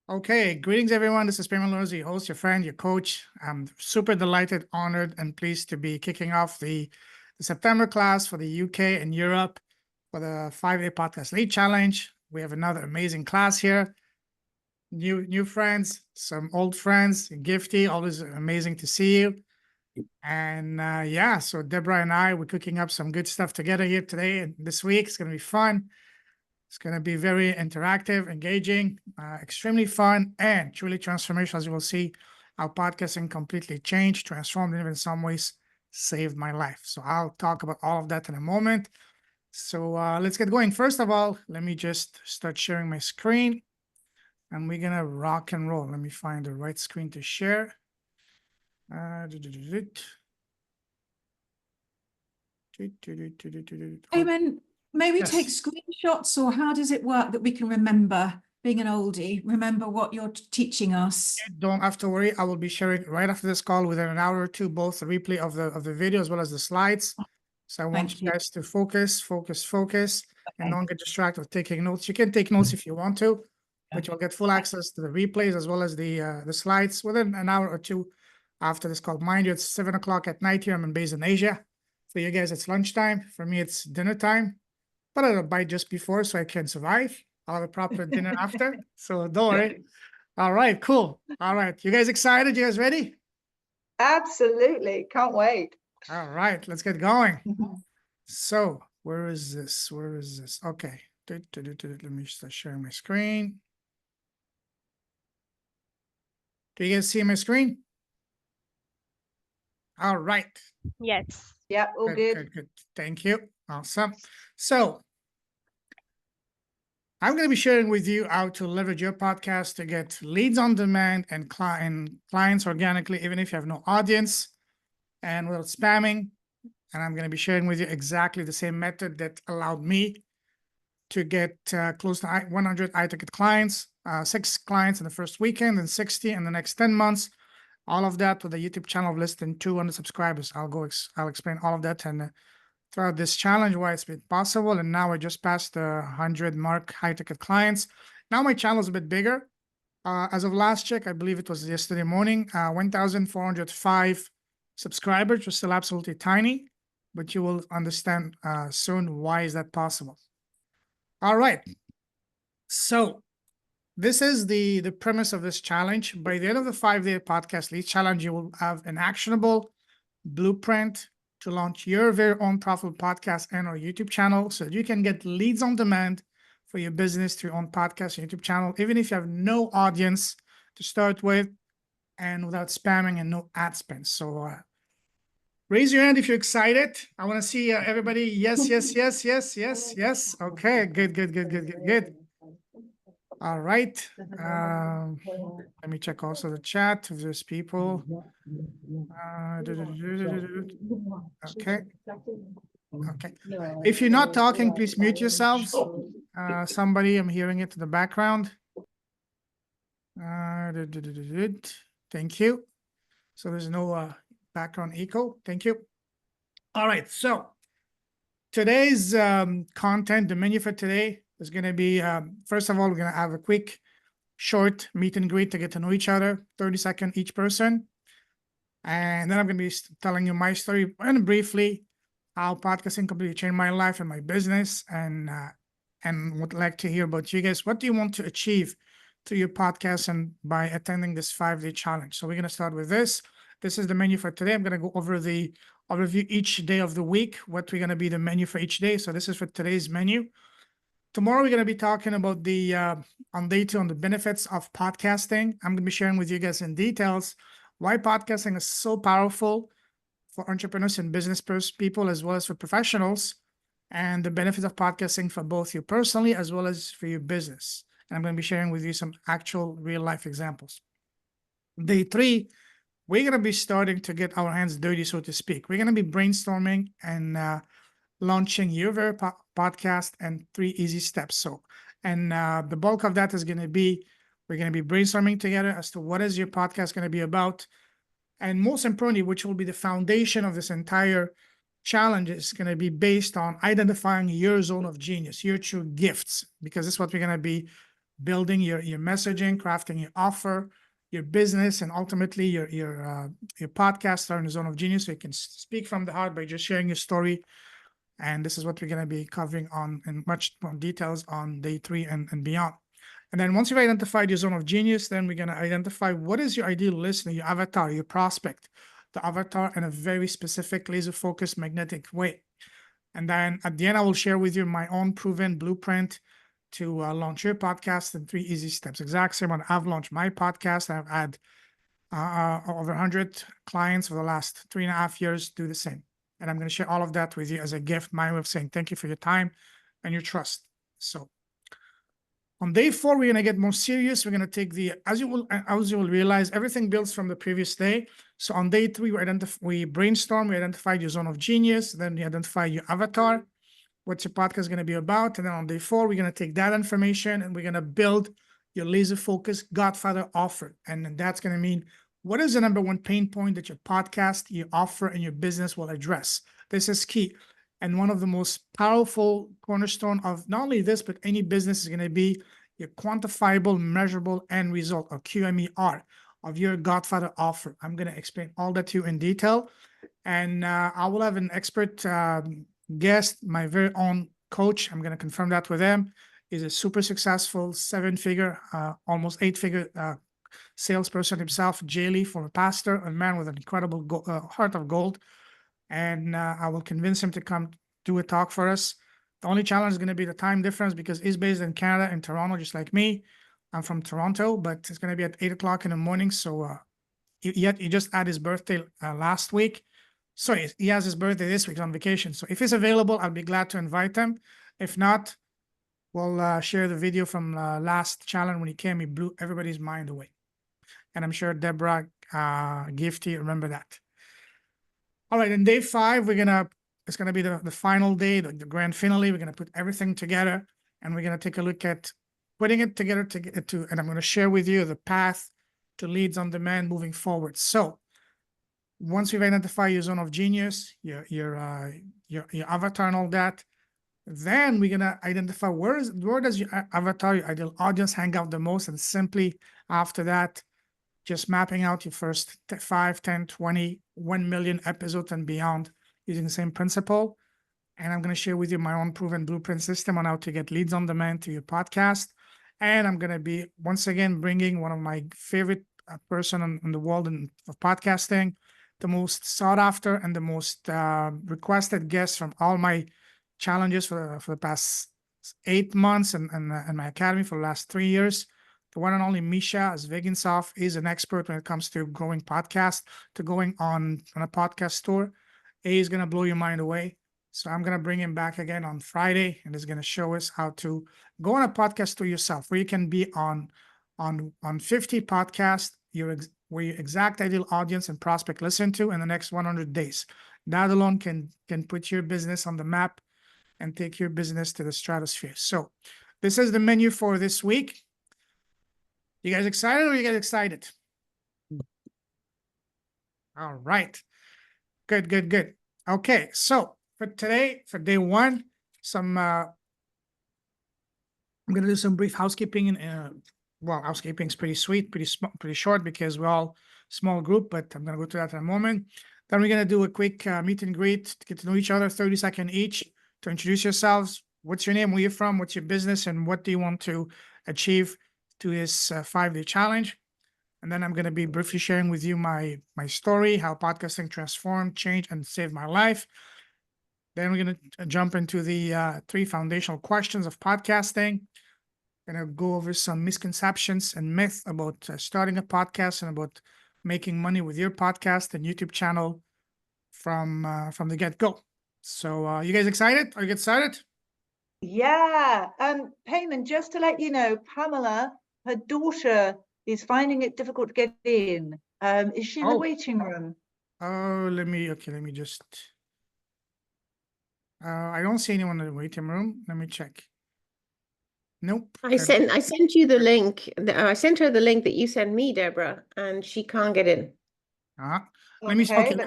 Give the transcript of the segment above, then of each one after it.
Okay, greetings everyone. This is Payment Lorenzo, your host, your friend, your coach. I'm super delighted, honored, and pleased to be kicking off the September class for the UK and Europe for the 5-day podcast lead challenge. We have another amazing class here. New friends, some old friends, Gifty, always amazing to see you. And so Debra and I, we're cooking up some good stuff together here today and this week. It's going to be fun. It's going to be very interactive, engaging, extremely fun, and truly transformational. As you will see, our podcasting completely changed, transformed, and even in some ways saved my life. So I'll talk about all of that in a moment. So let's get going. First of all, let me just start sharing my screen, and we're going to rock and roll. Let me find the right screen to share. Eamon, may we Yes. take screenshots, or how does it work that we can remember, being an oldie, remember what you're teaching us? You don't have to worry. I will be sharing right after this call within an hour or two, both the replay of the video as well as the slides. So I want Thank you you. guys to focus, and Okay. don't get distracted with taking notes. You can take notes if you want to, but you'll get full access to the replays as well as the slides within an hour or two after this call. Mind you, it's 7 o'clock at night here. I'm based in Asia. For you guys, it's lunchtime. For me, it's dinner time. But I'll bite just before so I can survive. I'll have a proper dinner after. So don't worry. All right, cool. All right. You guys excited? You guys ready? Absolutely. Can't wait. All right, let's get going. So where is this? Where is this? Okay. Let me start sharing my screen. Do you guys see my screen? All right. Yes. Yeah, all good. Good. Thank you. Awesome. So I'm going to be sharing with you how to leverage your podcast to get leads on demand and clients organically, even if you have no audience and without spamming. And I'm going to be sharing with you exactly the same method that allowed me to get close to 100 high-ticket clients, 6 clients in the first weekend and 60 in the next 10 months. All of that with a YouTube channel of less than 200 subscribers. I'll explain all of that and throughout this challenge why it's been possible. And now I just passed the 100 mark high-ticket clients. Now my channel is a bit bigger. As of last check, I believe it was yesterday morning, 1,405 subscribers, which is still absolutely tiny, but you will understand soon why is that possible. All right. So this is the premise of this challenge. By the end of the 5-day podcast lead challenge, you will have an actionable blueprint to launch your very own profitable podcast and or YouTube channel so that you can get leads on demand for your business through your own podcast and YouTube channel, even if you have no audience to start with and without spamming and no ad spend. So raise your hand if you're excited. I want to see everybody. Yes. Okay, good. All right. Let me check also the chat if there's people. Okay. If you're not talking, please mute yourselves. Somebody, I'm hearing it in the background. Thank you. So there's no background echo. Thank you. All right. So today's content, the menu for today is going to be, first of all, we're going to have a quick, short meet and greet to get to know each other, 30-second each person. And then I'm going to be telling you my story and briefly how podcasting completely changed my life and my business, and would like to hear about you guys. What do you want to achieve through your podcast and by attending this 5-day challenge? So we're going to start with this. This is the menu for today. I'm going to go over the overview each day of the week, what we're going to be the menu for each day. So this is for today's menu. Tomorrow, we're going to be talking about the, on day 2, on the benefits of podcasting. I'm going to be sharing with you guys in details why podcasting is so powerful for entrepreneurs and business people, as well as for professionals, and the benefits of podcasting for both you personally, as well as for your business. And I'm going to be sharing with you some actual real life examples. Day 3, we're going to be starting to get our hands dirty, so to speak. We're going to be brainstorming and launching your very podcast and 3 easy steps. So, and the bulk of that is going to be, we're going to be brainstorming together as to what is your podcast going to be about. And most importantly, which will be the foundation of this entire challenge, is going to be based on identifying your zone of genius, your true gifts, because this is what we're going to be building your messaging, crafting your offer, your business, and ultimately your podcast are in the zone of genius. So you can speak from the heart by just sharing your story. And this is what we're going to be covering on in much more details on day 3 and beyond. And then once you've identified your zone of genius, then we're going to identify what is your ideal listener, your avatar, your prospect, the avatar in a very specific, laser-focused, magnetic way. And then at the end, I will share with you my own proven blueprint to launch your podcast in 3 easy steps. Exact same when I've launched my podcast. I've had over 100 clients for the last 3.5 years do the same. And I'm going to share all of that with you as a gift, my way of saying thank you for your time and your trust. So on day 4, we're going to get more serious. We're going to take as you will realize, everything builds from the previous day. So on day 3, we brainstorm, we identified your zone of genius, then we identify your avatar, what's your podcast going to be about. And then on day 4, we're going to take that information and we're going to build your laser focused Godfather offer. And that's going to mean, what is the number 1 pain point that your podcast, your offer, and your business will address? This is key. And one of the most powerful cornerstone of not only this, but any business is going to be your quantifiable, measurable end result, or QMER, of your Godfather offer. I'm going to explain all that to you in detail. And I will have an expert guest, my very own coach. I'm going to confirm that with him. He's a super successful 7-figure, almost 8-figure salesperson himself, Jay Lee, former pastor, a man with an incredible heart of gold. And I will convince him to come do a talk for us. The only challenge is going to be the time difference because he's based in Canada, in Toronto, just like me. I'm from Toronto, but it's going to be at 8 o'clock in the morning. So he just had his birthday last week. So he has his birthday this week on vacation. So if he's available, I'll be glad to invite him. If not, we'll share the video from last challenge when he came. He blew everybody's mind away. And I'm sure Debra, Gifty, remember that. All right, in day 5, it's gonna be the final day, the grand finale. We're gonna put everything together, and we're gonna take a look at putting it together and I'm gonna share with you the path to leads on demand moving forward. So once we've identified your zone of genius, your avatar and all that, then we're gonna identify where does your avatar, your ideal audience, hang out the most, and simply after that, just mapping out your first 5, 10, 20, 1 million episodes and beyond using the same principle. And I'm going to share with you my own proven blueprint system on how to get leads on demand to your podcast. And I'm going to be, once again, bringing one of my favorite person in the world of podcasting, the most sought after and the most requested guest from all my challenges for the past 8 months and my academy for the last 3 years. The one and only Misha Zvegintsov is an expert when it comes to growing podcasts, to going on a podcast tour. He's going to blow your mind away. So I'm going to bring him back again on Friday, and he's going to show us how to go on a podcast tour yourself, where you can be on 50 podcasts, where your exact ideal audience and prospect listen to in the next 100 days. That alone can put your business on the map and take your business to the stratosphere. So this is the menu for this week. You guys excited or you guys excited? All right. Good. Okay, so for today, for day 1, I'm going to do some brief housekeeping. Well, housekeeping is pretty sweet, pretty short because we're all small group, but I'm going to go through that in a moment. Then we're going to do a quick meet and greet to get to know each other, 30 seconds each, to introduce yourselves. What's your name? Where you're from? What's your business? And what do you want to achieve to this 5-day challenge? And then I'm going to be briefly sharing with you my story, how podcasting transformed, changed, and saved my life. Then we're going to jump into the 3 foundational questions of podcasting. Going to go over some misconceptions and myths about starting a podcast and about making money with your podcast and YouTube channel from the get-go. So you guys excited? Are you excited? Yeah. Payman, just to let you know, Pamela, her daughter is finding it difficult to get in. Is she in the waiting room? Oh, let me just. I don't see anyone in the waiting room. Let me check. Nope. I sent you the link. I sent her the link that you sent me, Debra, and she can't get in. Let me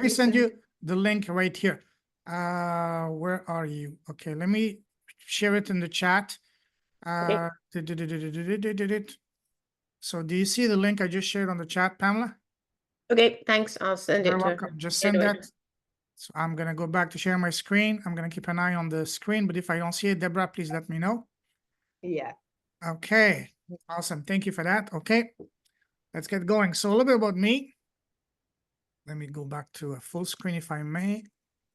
send you the link right here. Where are you? Okay, let me share it in the chat. Uh, So do you see the link I just shared on the chat, Pamela? Okay, thanks. I'll send You're it to her. welcome. Just right send away. that. So I'm gonna go back to share my screen. I'm gonna keep an eye on the screen, but if I don't see it, Deborah, please let me know. Yeah. Okay, awesome. Thank you for that. Okay, let's get going. So a little bit about me. Let me go back to a full screen if I may.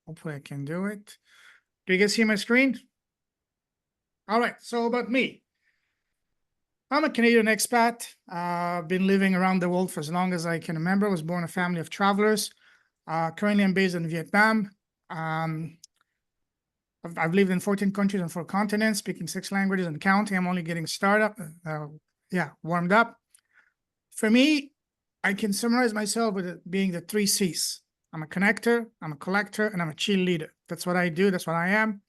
Hopefully I can do it. Do you guys see my screen? All right, so about me. I'm a Canadian expat. Been living around the world for as long as I can remember. Was born in a family of travelers. Currently, I'm based in Vietnam. I've lived in 14 countries and 4 continents, speaking 6 languages and counting. I'm only getting started, warmed up. For me, I can summarize myself with it being the 3 C's. I'm a connector, I'm a collector, and I'm a cheerleader. That's what I do. That's what I am.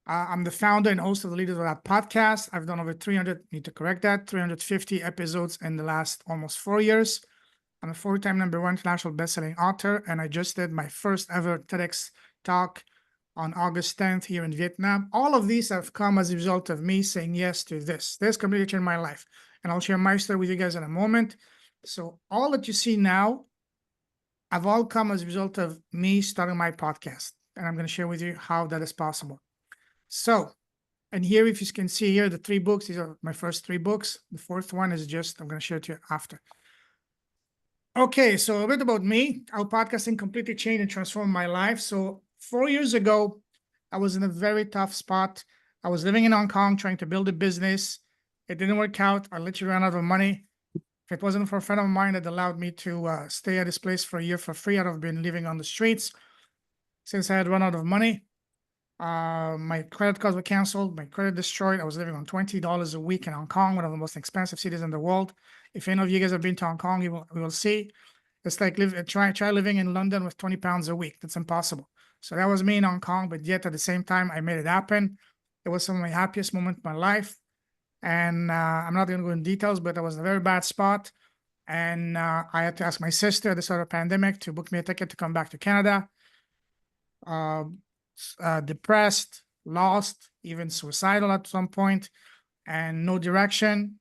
I'm the founder and host of the Leaders Without podcast. I've done over 350 episodes in the last almost 4 years. I'm a 4-time #1 international bestselling author, and I just did my first ever TEDx talk on August 10th here in Vietnam. All of these have come as a result of me saying yes to this. This completely changed my life, and I'll share my story with you guys in a moment. So all that you see now have all come as a result of me starting my podcast, and I'm going to share with you how that is possible. So, and here, if you can see here, the 3 books, these are my first 3 books. The 4th one is just, I'm going to share it to you after. Okay, so a bit about me, how podcasting completely changed and transformed my life. So 4 years ago, I was in a very tough spot. I was living in Hong Kong, trying to build a business. It didn't work out. I literally ran out of money. If it wasn't for a friend of mine that allowed me to stay at this place for a year for free, I'd have been living on the streets. Since I had run out of money, my credit cards were canceled, my credit destroyed. I was living on $20 a week in Hong Kong, one of the most expensive cities in the world. If any of you guys have been to Hong Kong, you will see. It's like try living in London with 20 pounds a week. That's impossible. So that was me in Hong Kong, but yet at the same time, I made it happen. It was some of my happiest moments of my life. And I'm not going to go in details, but it was a very bad spot. And I had to ask my sister at the start of the pandemic to book me a ticket to come back to Canada. Depressed, lost, even suicidal at some point, and no direction.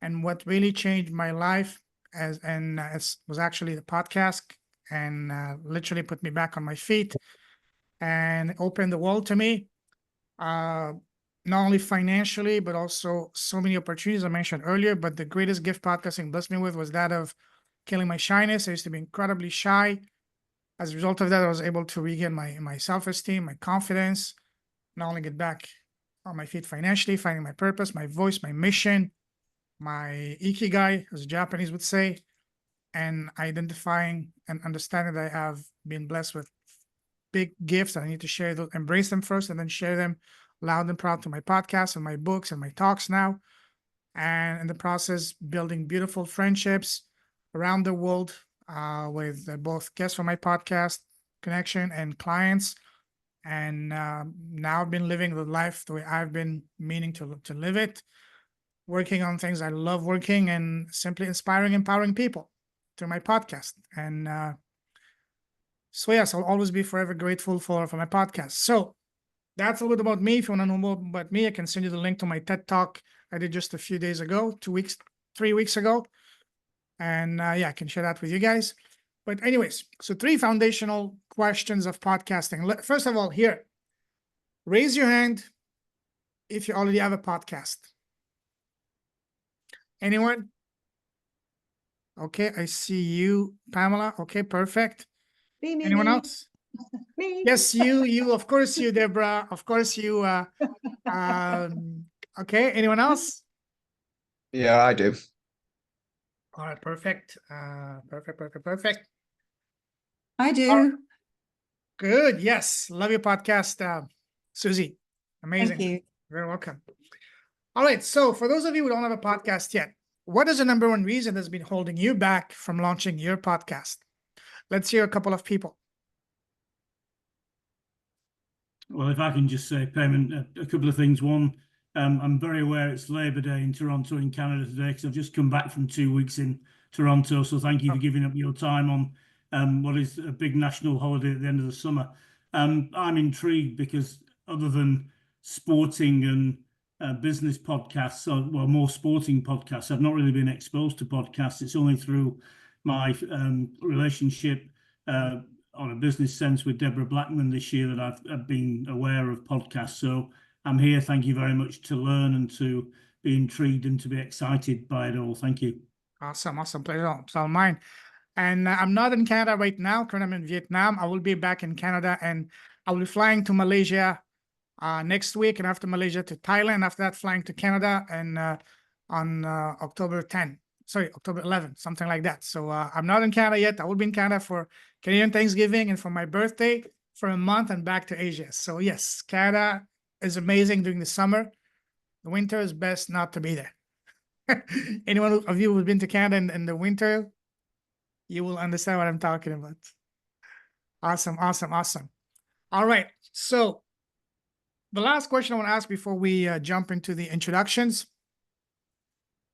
And what really changed my life was actually the podcast, and literally put me back on my feet and opened the world to me. Not only financially, but also so many opportunities I mentioned earlier. But the greatest gift podcasting blessed me with was that of killing my shyness. I used to be incredibly shy. As a result of that, I was able to regain my self-esteem, my confidence, not only get back on my feet financially, finding my purpose, my voice, my mission, my ikigai, as the Japanese would say, and identifying and understanding that I have been blessed with big gifts that I need to share those, embrace them first, and then share them loud and proud to my podcasts and my books and my talks now. And in the process, building beautiful friendships around the world with both guests from my podcast, connection, and clients. And now I've been living the life the way I've been meaning to live it, working on things I love working, and simply inspiring, empowering people through my podcast. And so yes, I'll always be forever grateful for my podcast. So that's a little about me. If you want to know more about me, I can send you the link to my TED Talk I did just a few days ago, 3 weeks ago. And yeah, I can share that with you guys. But anyways, so 3 foundational questions of podcasting. First of all, here, raise your hand if you already have a podcast. Anyone? Okay, I see you, Pamela. Okay, perfect. Me, Anyone else? me. Yes, you, of course you, Debra. Of course you. Okay, anyone else? Yeah, I do. All right, perfect. Perfect. I do. Good. Yes, love your podcast, Susie. Amazing. Thank you. Very welcome. All right. So for those of you who don't have a podcast yet, what is the #1 reason that's been holding you back from launching your podcast? Let's hear a couple of people. Well, if I can just say, Payment, a couple of things. One, I'm very aware it's Labour Day in Toronto in Canada today because I've just come back from 2 weeks in Toronto. So thank you for giving up your time on what is a big national holiday at the end of the summer. I'm intrigued because other than sporting and business podcasts, or well, more sporting podcasts. I've not really been exposed to podcasts. It's only through my relationship on a business sense with Debra Blackman this year that I've been aware of podcasts. So I'm here. Thank you very much to learn and to be intrigued and to be excited by it all. Thank you. Awesome. Pleasure. It's all mine. And I'm not in Canada right now. Currently, I'm in Vietnam. I will be back in Canada, and I will be flying to Malaysia next week, and after Malaysia to Thailand. After that, flying to Canada, and on October 11th, something like that. So I'm not in Canada yet. I will be in Canada for Canadian Thanksgiving and for my birthday for a month, and back to Asia. So yes, Canada is amazing during the summer. The winter is best not to be there. Anyone of you who's been to Canada in the winter, you will understand what I'm talking about. Awesome. All right. So the last question I want to ask before we jump into the introductions: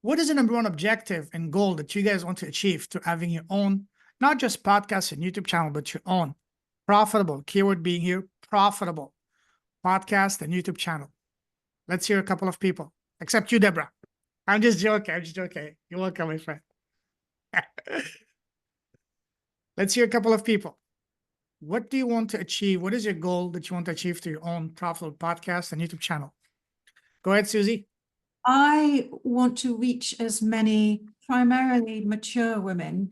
what is the number one objective and goal that you guys want to achieve to having your own, not just podcast and YouTube channel, but your own profitable, keyword being here, profitable podcast and YouTube channel? Let's hear a couple of people, except you, Debra. I'm just joking. You're welcome, my friend. Let's hear a couple of people. What do you want to achieve? What is your goal that you want to achieve through your own profitable podcast and YouTube channel? Go ahead, Susie. I want to reach as many primarily mature women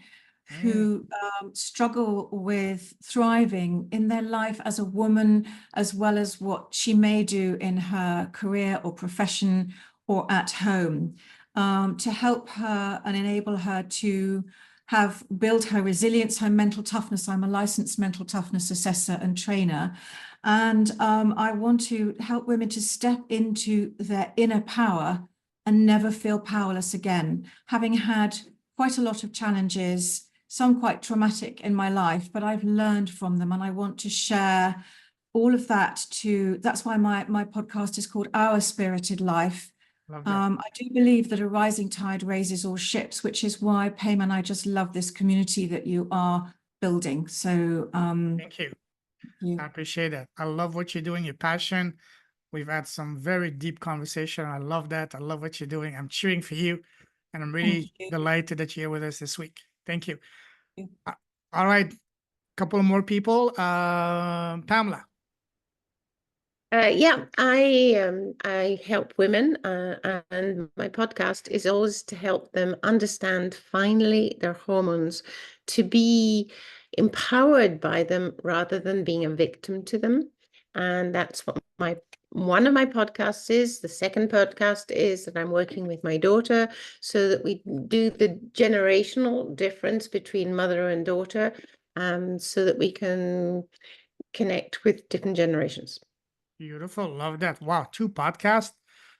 who struggle with thriving in their life as a woman, as well as what she may do in her career or profession or at home, to help her and enable her to build her resilience, her mental toughness. I'm a licensed mental toughness assessor and trainer. And I want to help women to step into their inner power and never feel powerless again. Having had quite a lot of challenges, some quite traumatic in my life, but I've learned from them, and I want to share all of that that's why my podcast is called Our Spirited Life. I do believe that a rising tide raises all ships, which is why, Payman, I just love this community that you are building. So thank you. I appreciate that. I love what you're doing, your passion. We've had some very deep conversation. I love that. I love what you're doing. I'm cheering for you, and I'm really delighted that you're here with us this week. Thank you. All right, couple more people. Pamela. Yeah, I help women, and my podcast is always to help them understand finally their hormones, to be empowered by them rather than being a victim to them. And that's what one of my podcasts is. The second podcast is that I'm working with my daughter so that we do the generational difference between mother and daughter, so that we can connect with different generations. Beautiful. Love that. Wow. 2 podcasts.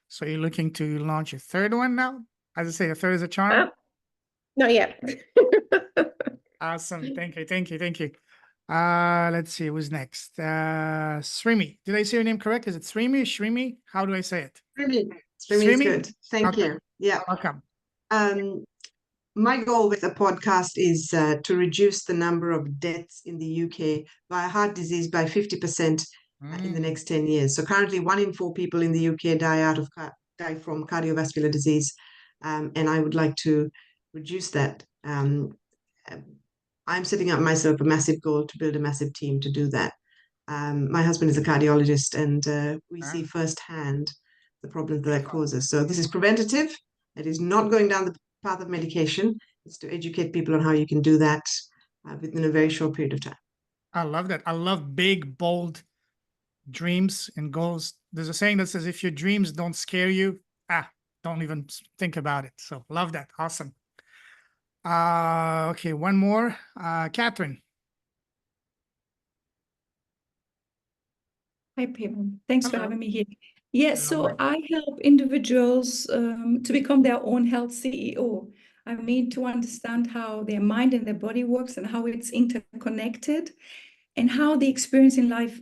So you're looking to launch a third one now? As I say, a third is a charm. Not yet. Awesome. Thank you. Let's see who's next. Srimi. Did I say your name correct? Is it Srimi? Shrimi? How do I say it? Srimi is good. Thank you. Yeah. Welcome. My goal with the podcast is to reduce the number of deaths in the UK by heart disease by 50% in the next 10 years. So currently 1 in 4 people in the UK die from cardiovascular disease. And I would like to reduce that. I'm setting up myself a massive goal to build a massive team to do that. My husband is a cardiologist, and we see firsthand the problems that causes. So this is preventative. It is not going down the path of medication. It's to educate people on how you can do that within a very short period of time. I love that. I love big, bold dreams and goals. There's a saying that says, if your dreams don't scare you, don't even think about it. So love that. Awesome. Okay, one more. Catherine. Hi, Payman. Thanks for Hello. having me here. Yes, so I help individuals to become their own health CEO. I mean, to understand how their mind and their body works and how it's interconnected, and how the experience in life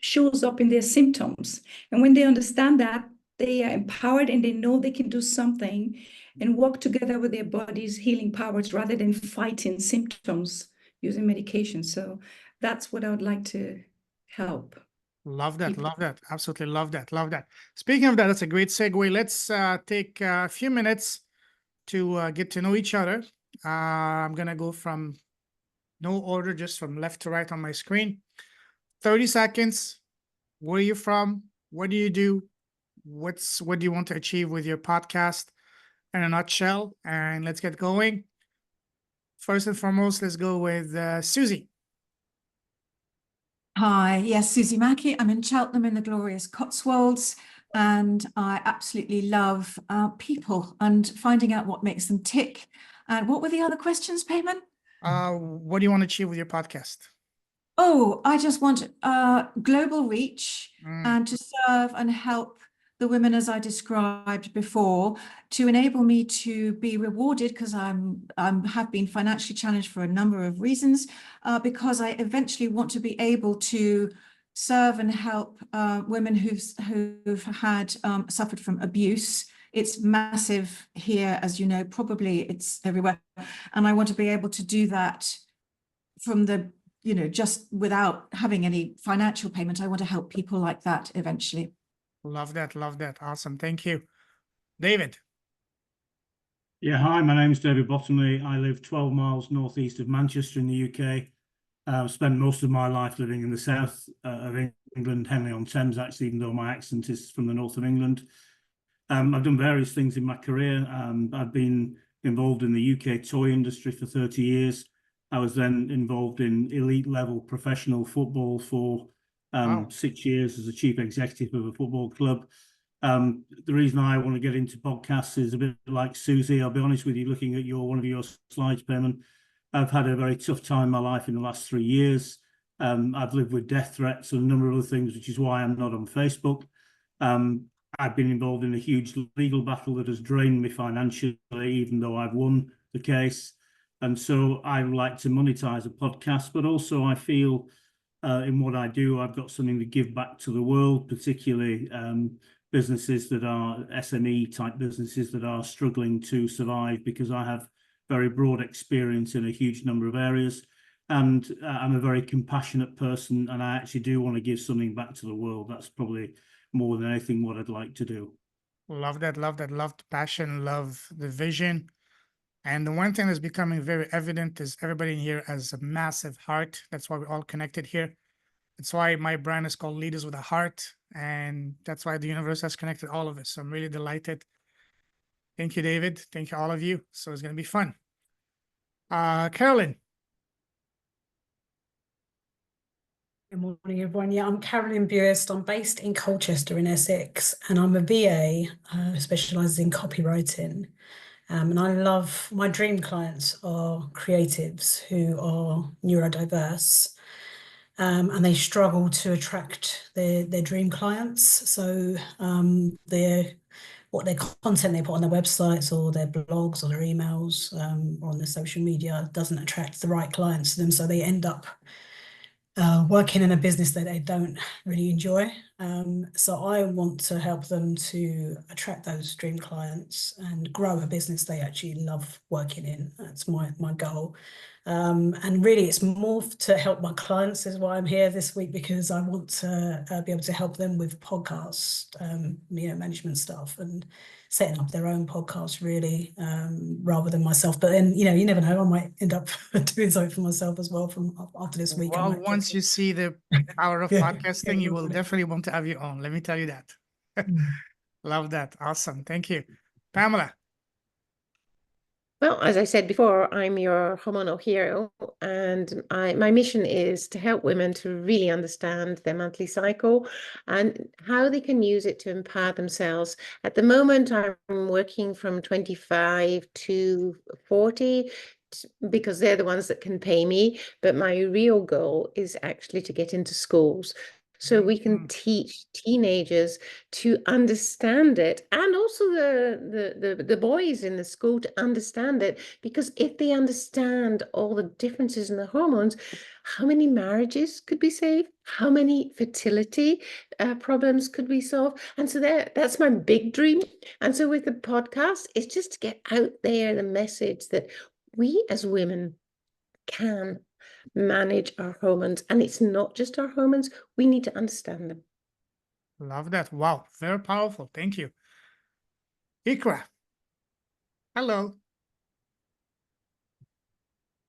shows up in their symptoms. And when they understand that, they are empowered and they know they can do something and work together with their body's healing powers rather than fighting symptoms using medication. So that's what I would like to help. Love that, People- love that. Absolutely love that, love that. Speaking of that, that's a great segue. Let's take a few minutes to get to know each other. I'm gonna go from no order, just from left to right on my screen. 30 seconds. Where are you from? What do you do? What do you want to achieve with your podcast in a nutshell? And let's get going. First and foremost, let's go with Susie. Hi, yes, Susie Mackey. I'm in Cheltenham in the glorious Cotswolds, and I absolutely love people and finding out what makes them tick. And what were the other questions, Payman? What do you want to achieve with your podcast? Oh, I just want global reach Mm, and to serve and help the women as I described before, to enable me to be rewarded, because I'm have been financially challenged for a number of reasons, because I eventually want to be able to serve and help women who've had suffered from abuse. It's massive here, as you know, probably it's everywhere, and I want to be able to do that from the, you know, just without having any financial payment. I want to help people like that eventually. love that, love that. Awesome. Thank you. David. Yeah, hi, my name's Debra Bottomley. I live 12 miles northeast of Manchester in the UK. I've spent most of my life living in the south of England, Henley-on-Thames, actually, even though my accent is from the north of England. I've done various things in my career. I've been involved in the UK toy industry for 30 years. I was then involved in elite level professional football for Wow. 6 years as a chief executive of a football club. The reason I want to get into podcasts is a bit like Susie. I'll be honest with you, looking at one of your slides, Payman, I've had a very tough time in my life in the last 3 years. I've lived with death threats and a number of other things, which is why I'm not on Facebook. I've been involved in a huge legal battle that has drained me financially, even though I've won the case. And so I would like to monetize a podcast, but also I feel in what I do, I've got something to give back to the world, particularly businesses that are SME type businesses that are struggling to survive, because I have very broad experience in a huge number of areas. And I'm a very compassionate person, and I actually do want to give something back to the world. That's probably more than anything what I'd like to do. Love that, love that, love the passion, love the vision. And the one thing that's becoming very evident is everybody in here has a massive heart. That's why we're all connected here. That's why my brand is called Leaders with a Heart. And that's why the universe has connected all of us. So I'm really delighted. Thank you, David. Thank you, all of you. So it's going to be fun. Carolyn. Good morning, everyone. Yeah, I'm Carolyn Buist. I'm based in Colchester in Essex, and I'm a VA who specialises in copywriting. And I love, my dream clients are creatives who are neurodiverse, and they struggle to attract their dream clients. So what their content they put on their websites or their blogs or their emails or on their social media doesn't attract the right clients to them. So they end up working in a business that they don't really enjoy. So I want to help them to attract those dream clients and grow a business they actually love working in. That's my goal. And really it's more to help my clients is why I'm here this week, because I want to be able to help them with podcast, management stuff and setting up their own podcast really, rather than myself. But then, you never know, I might end up doing something for myself as well from after this week. Well, once you see the power of Yeah. podcasting, you will definitely want to have your own. Let me tell you that. Love that. Awesome. Thank you. Pamela. Well, as I said before, I'm your hormonal hero, and my mission is to help women to really understand their monthly cycle and how they can use it to empower themselves. At the moment, I'm working from 25 to 40 because they're the ones that can pay me, but my real goal is actually to get into schools, so we can teach teenagers to understand it, and also the boys in the school to understand it, because if they understand all the differences in the hormones, how many marriages could be saved, how many fertility problems could we solve? And so that's my big dream. And so with the podcast, it's just to get out there the message that we as women can manage our hormones. And it's not just our hormones, we need to understand them. Love that. Wow, very powerful. Thank you. Ikra. Hello.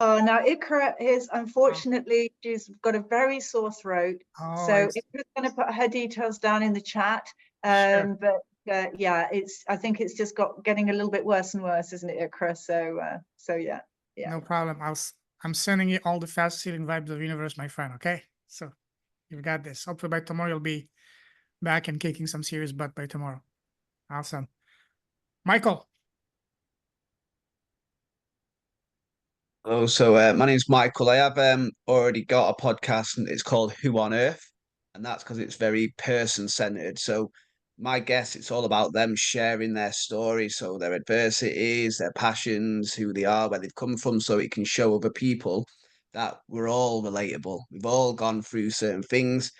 Now Ikra is unfortunately, she's got a very sore throat. Oh, So I see. Ikra's going to put her details down in the chat. Sure. But yeah, I think it's just getting a little bit worse and worse, isn't it, Ikra? So yeah. No problem. I'm sending you all the fast healing vibes of the universe, my friend. Okay, so you've got this. Hopefully by tomorrow you'll be back and kicking some serious butt by tomorrow. Awesome. Michael. Oh, so my name's Michael. I have already got a podcast, and it's called Who on Earth, and that's because it's very person-centered. So my guess, it's all about them sharing their story, so their adversities, their passions, who they are, where they've come from, so it can show other people that we're all relatable. We've all gone through certain things,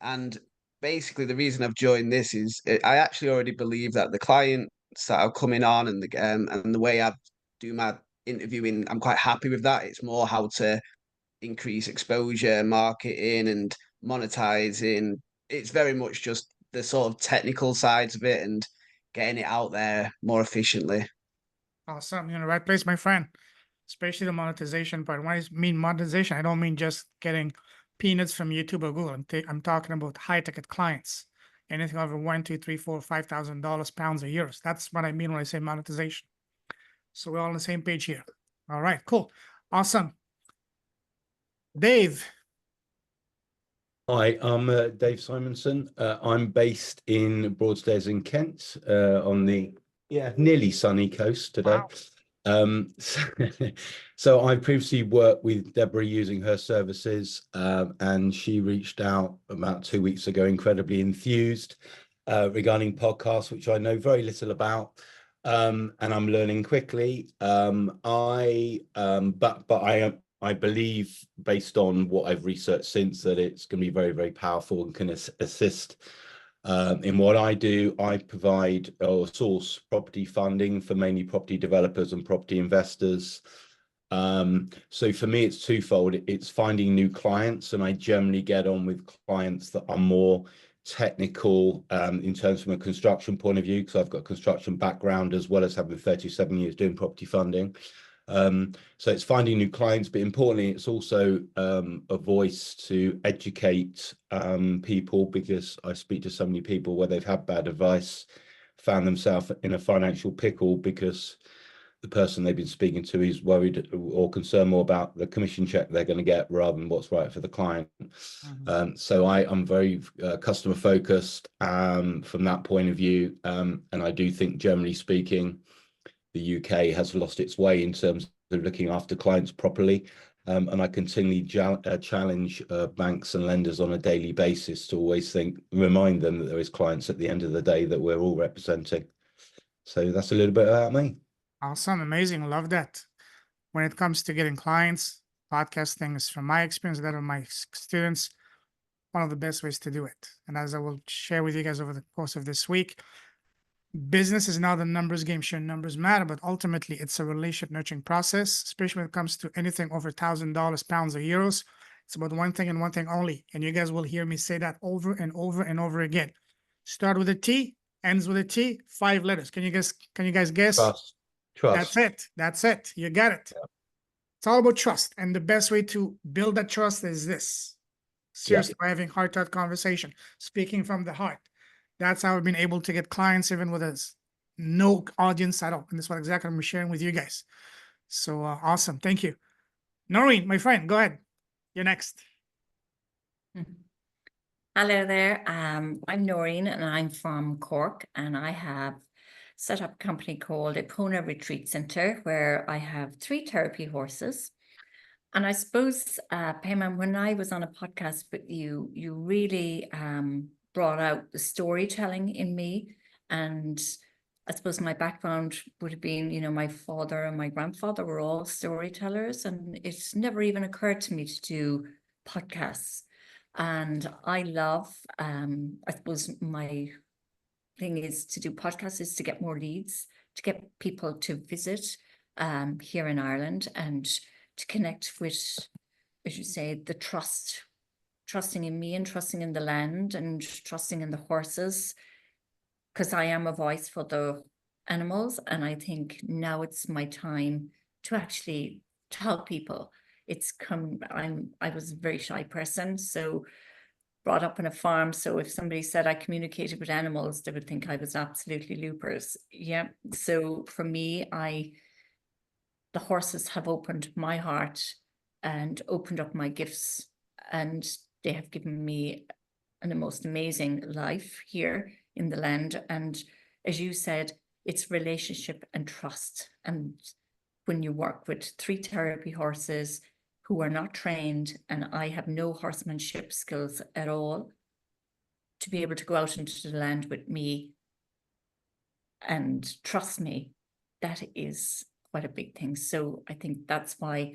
and basically the reason I've joined this is I actually already believe that the clients that are coming on and the way I do my interviewing, I'm quite happy with that. It's more how to increase exposure, marketing, and monetizing. It's very much just the sort of technical sides of it and getting it out there more efficiently. Awesome. You're in the right place, my friend. Especially the monetization part. When I mean monetization, I don't mean just getting peanuts from YouTube or Google. I'm talking about high ticket clients. Anything over $1, $2, $3, $4, $5,000 pounds or euros. That's what I mean when I say monetization. So we're all on the same page here. All right, cool. Awesome. Dave. Hi, I'm Dave Simonson. I'm based in Broadstairs in Kent, on the nearly sunny coast today. Wow. So I previously worked with Debra using her services, and she reached out about 2 weeks ago, incredibly enthused regarding podcasts, which I know very little about, and I'm learning quickly. I believe, based on what I've researched since, that it's going to be very, very powerful and can assist in what I do. I provide or source property funding for mainly property developers and property investors. So for me, it's twofold. It's finding new clients, and I generally get on with clients that are more technical in terms from a construction point of view, because I've got a construction background as well as having 37 years doing property funding. So it's finding new clients, but importantly, it's also a voice to educate people, because I speak to so many people where they've had bad advice, found themselves in a financial pickle because the person they've been speaking to is worried or concerned more about the commission check they're going to get rather than what's right for the client. So I'm very customer focused from that point of view, and I do think, generally speaking, the UK has lost its way in terms of looking after clients properly. And I continually challenge banks and lenders on a daily basis to always remind them that there is clients at the end of the day that we're all representing. So that's a little bit about me. Awesome. Amazing. Love that. When it comes to getting clients, podcasting is, from my experience, that of my students, one of the best ways to do it. And as I will share with you guys over the course of this week, business is not a numbers game. Sure, numbers matter, but ultimately it's a relationship nurturing process, especially when it comes to anything over $1,000, pounds, or euros. It's about one thing and one thing only. And you guys will hear me say that over and over and over again. Start with a T, ends with a T, 5 letters. Can you guys guess? Trust. That's it. You got it. Yeah. It's all about trust. And the best way to build that trust is this. Seriously, by having heart-to-heart conversation, speaking from the heart. That's how I've been able to get clients even with us no audience at all. And that's what exactly I'm sharing with you guys. So awesome. Thank you. Noreen, my friend, go ahead. You're next. Hello there. I'm Noreen and I'm from Cork, and I have set up a company called Epona Retreat Centre, where I have 3 therapy horses. And I suppose, Payman, when I was on a podcast with you, you really brought out the storytelling in me. And I suppose my background would have been, you know, my father and my grandfather were all storytellers, and it's never even occurred to me to do podcasts. And I love, I suppose my thing is to do podcasts is to get more leads, to get people to visit here in Ireland, and to connect with as you say, the trusting in me and trusting in the land and trusting in the horses, because I am a voice for the animals. And I think now it's my time to actually tell people. I was a very shy person, so brought up on a farm. So if somebody said I communicated with animals, they would think I was absolutely loopers. Yeah. So for me, the horses have opened my heart and opened up my gifts, and they have given me the most amazing life here in the land. And as you said, it's relationship and trust. And when you work with 3 therapy horses who are not trained, and I have no horsemanship skills at all, to be able to go out into the land with me and trust me, that is quite a big thing. So I think that's why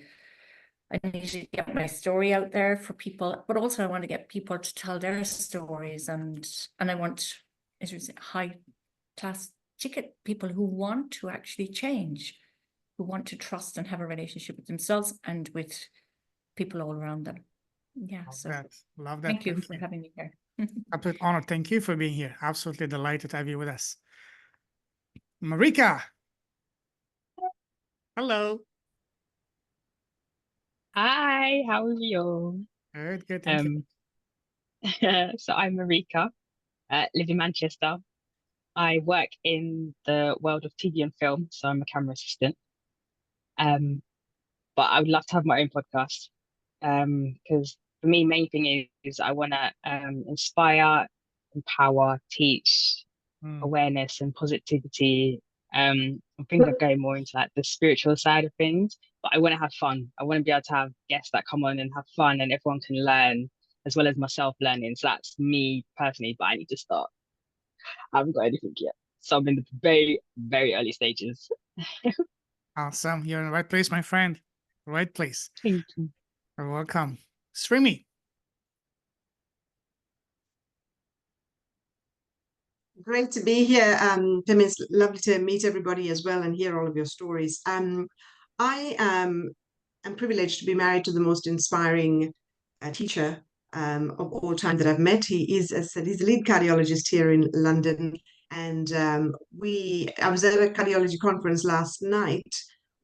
I need to get my story out there for people, but also I want to get people to tell their stories, and I want, as you say, high class ticket people who want to actually change, who want to trust and have a relationship with themselves and with people all around them. Yeah. Love So that. Love that. thank you for having me here. Absolute honor. Thank you for being here. Absolutely delighted to have you with us. Marika. Hello. Hi, how are you? Good, good. Thank you. So I'm Marika, live in Manchester. I work in the world of TV and film, so I'm a camera assistant. But I would love to have my own podcast. Because for me, main thing is I want to inspire, empower, teach, awareness and positivity. I'm thinking of going more into like the spiritual side of things, but I want to have fun. I want to be able to have guests that come on and have fun, and everyone can learn as well as myself learning. So that's me personally, but I need to start. I haven't got anything yet. So I'm in the very, very early stages. Awesome. You're in the right place, my friend. Right place. Thank you. You're welcome. Srimi. Great to be here, Tim. It's lovely to meet everybody as well and hear all of your stories. I am privileged to be married to the most inspiring teacher of all time that I've met. He is, as I said, he's a lead cardiologist here in London. And I was at a cardiology conference last night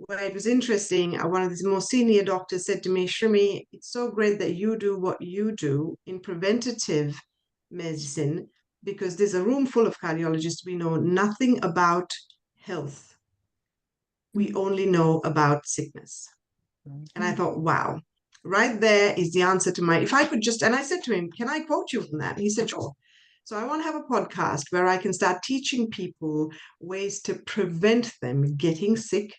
where it was interesting. One of the most senior doctors said to me, Shrimi, it's so great that you do what you do in preventative medicine, because there's a room full of cardiologists. We know nothing about health. We only know about sickness. And I thought, wow, right there is the answer to my, if I could just, and I said to him, can I quote you from that? And he said, sure. So I want to have a podcast where I can start teaching people ways to prevent them getting sick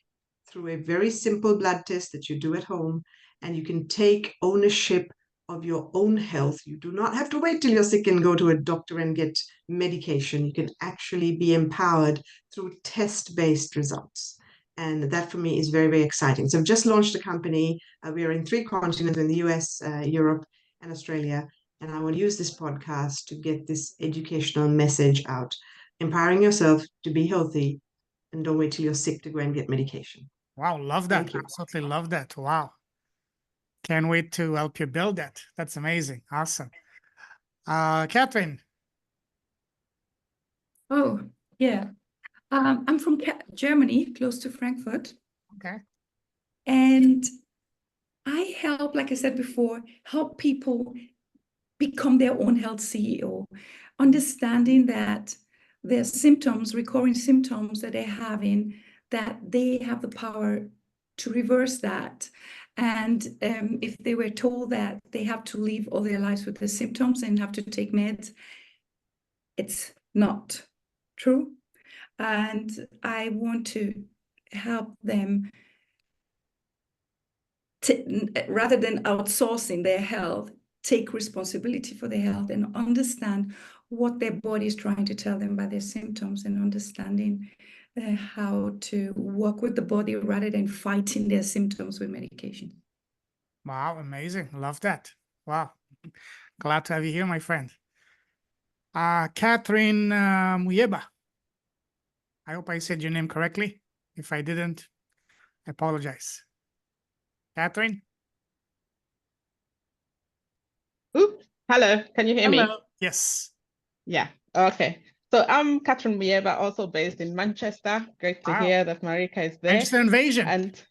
through a very simple blood test that you do at home. And you can take ownership of your own health. You do not have to wait till you're sick and go to a doctor and get medication. You can actually be empowered through test-based results. And that for me is very, very exciting. So I've just launched a company. We are in 3 continents, in the US, Europe, and Australia. And I will use this podcast to get this educational message out, empowering yourself to be healthy, and don't wait till you're sick to go and get medication. Wow, love that. Absolutely love that. Wow. Can't wait to help you build that. That's amazing. Awesome. Catherine. Oh, yeah. I'm from Germany, close to Frankfurt. Okay. And I help, like I said before, help people become their own health CEO, understanding that their symptoms, recurring symptoms that they're having, that they have the power to reverse that. And if they were told that they have to live all their lives with the symptoms and have to take meds, it's not true. And I want to help them rather than outsourcing their health, take responsibility for their health and understand what their body is trying to tell them by their symptoms, and understanding how to work with the body rather than fighting their symptoms with medication. Wow, amazing. Love that. Wow. Glad to have you here, my friend. Catherine Muyeba. I hope I said your name correctly. If I didn't, I apologize. Catherine? Hello, can you hear me? Hello. Yes. Yeah, okay. So I'm Catherine Mieva, also based in Manchester. Great to Wow. hear that Marika is there. Manchester invasion. And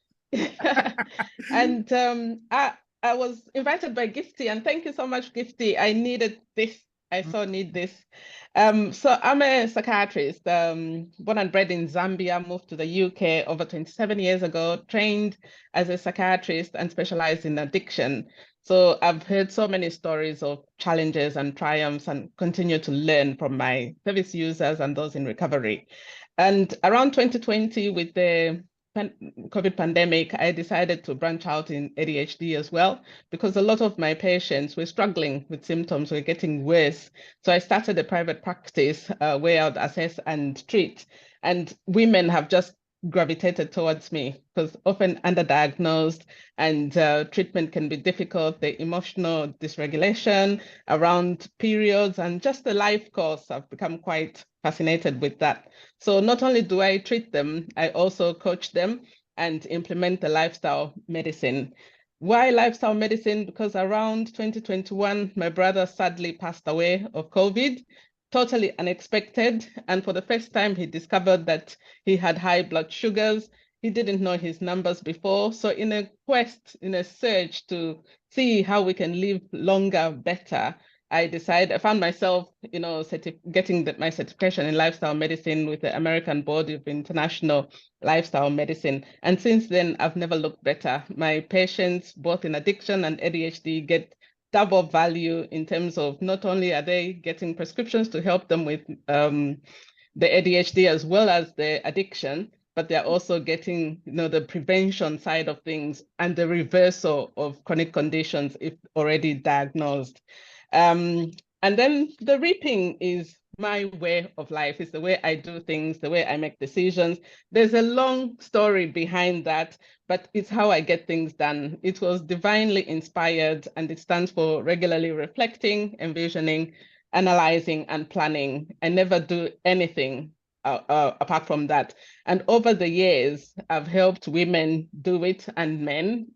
and I was invited by Gifty, and thank you so much, Gifty. I needed this. I so need this. So I'm a psychiatrist, born and bred in Zambia, moved to the UK over 27 years ago, trained as a psychiatrist and specialized in addiction. So I've heard so many stories of challenges and triumphs and continue to learn from my service users and those in recovery. And around 2020, with the COVID pandemic, I decided to branch out in ADHD as well, because a lot of my patients were struggling with symptoms, were getting worse. So I started a private practice where I would assess and treat. And women have just gravitated towards me because often underdiagnosed, and treatment can be difficult. The emotional dysregulation around periods and just the life course, I've become quite fascinated with that. So not only do I treat them, I also coach them and implement the lifestyle medicine. Why lifestyle medicine? Because around 2021, my brother sadly passed away of COVID, totally unexpected. And for the first time, he discovered that he had high blood sugars. He didn't know his numbers before. So in a quest, in a search to see how we can live longer, better, I found myself, getting my certification in lifestyle medicine with the American Board of International Lifestyle Medicine. And since then, I've never looked better. My patients, both in addiction and ADHD, get double value in terms of not only are they getting prescriptions to help them with the ADHD as well as the addiction, but they're also getting, the prevention side of things and the reversal of chronic conditions if already diagnosed. And then the reaping is my way of life. It's the way I do things, the way I make decisions. There's a long story behind that, but it's how I get things done. It was divinely inspired, and it stands for regularly reflecting, envisioning, analyzing, and planning. I never do anything apart from that. And over the years, I've helped women do it and men,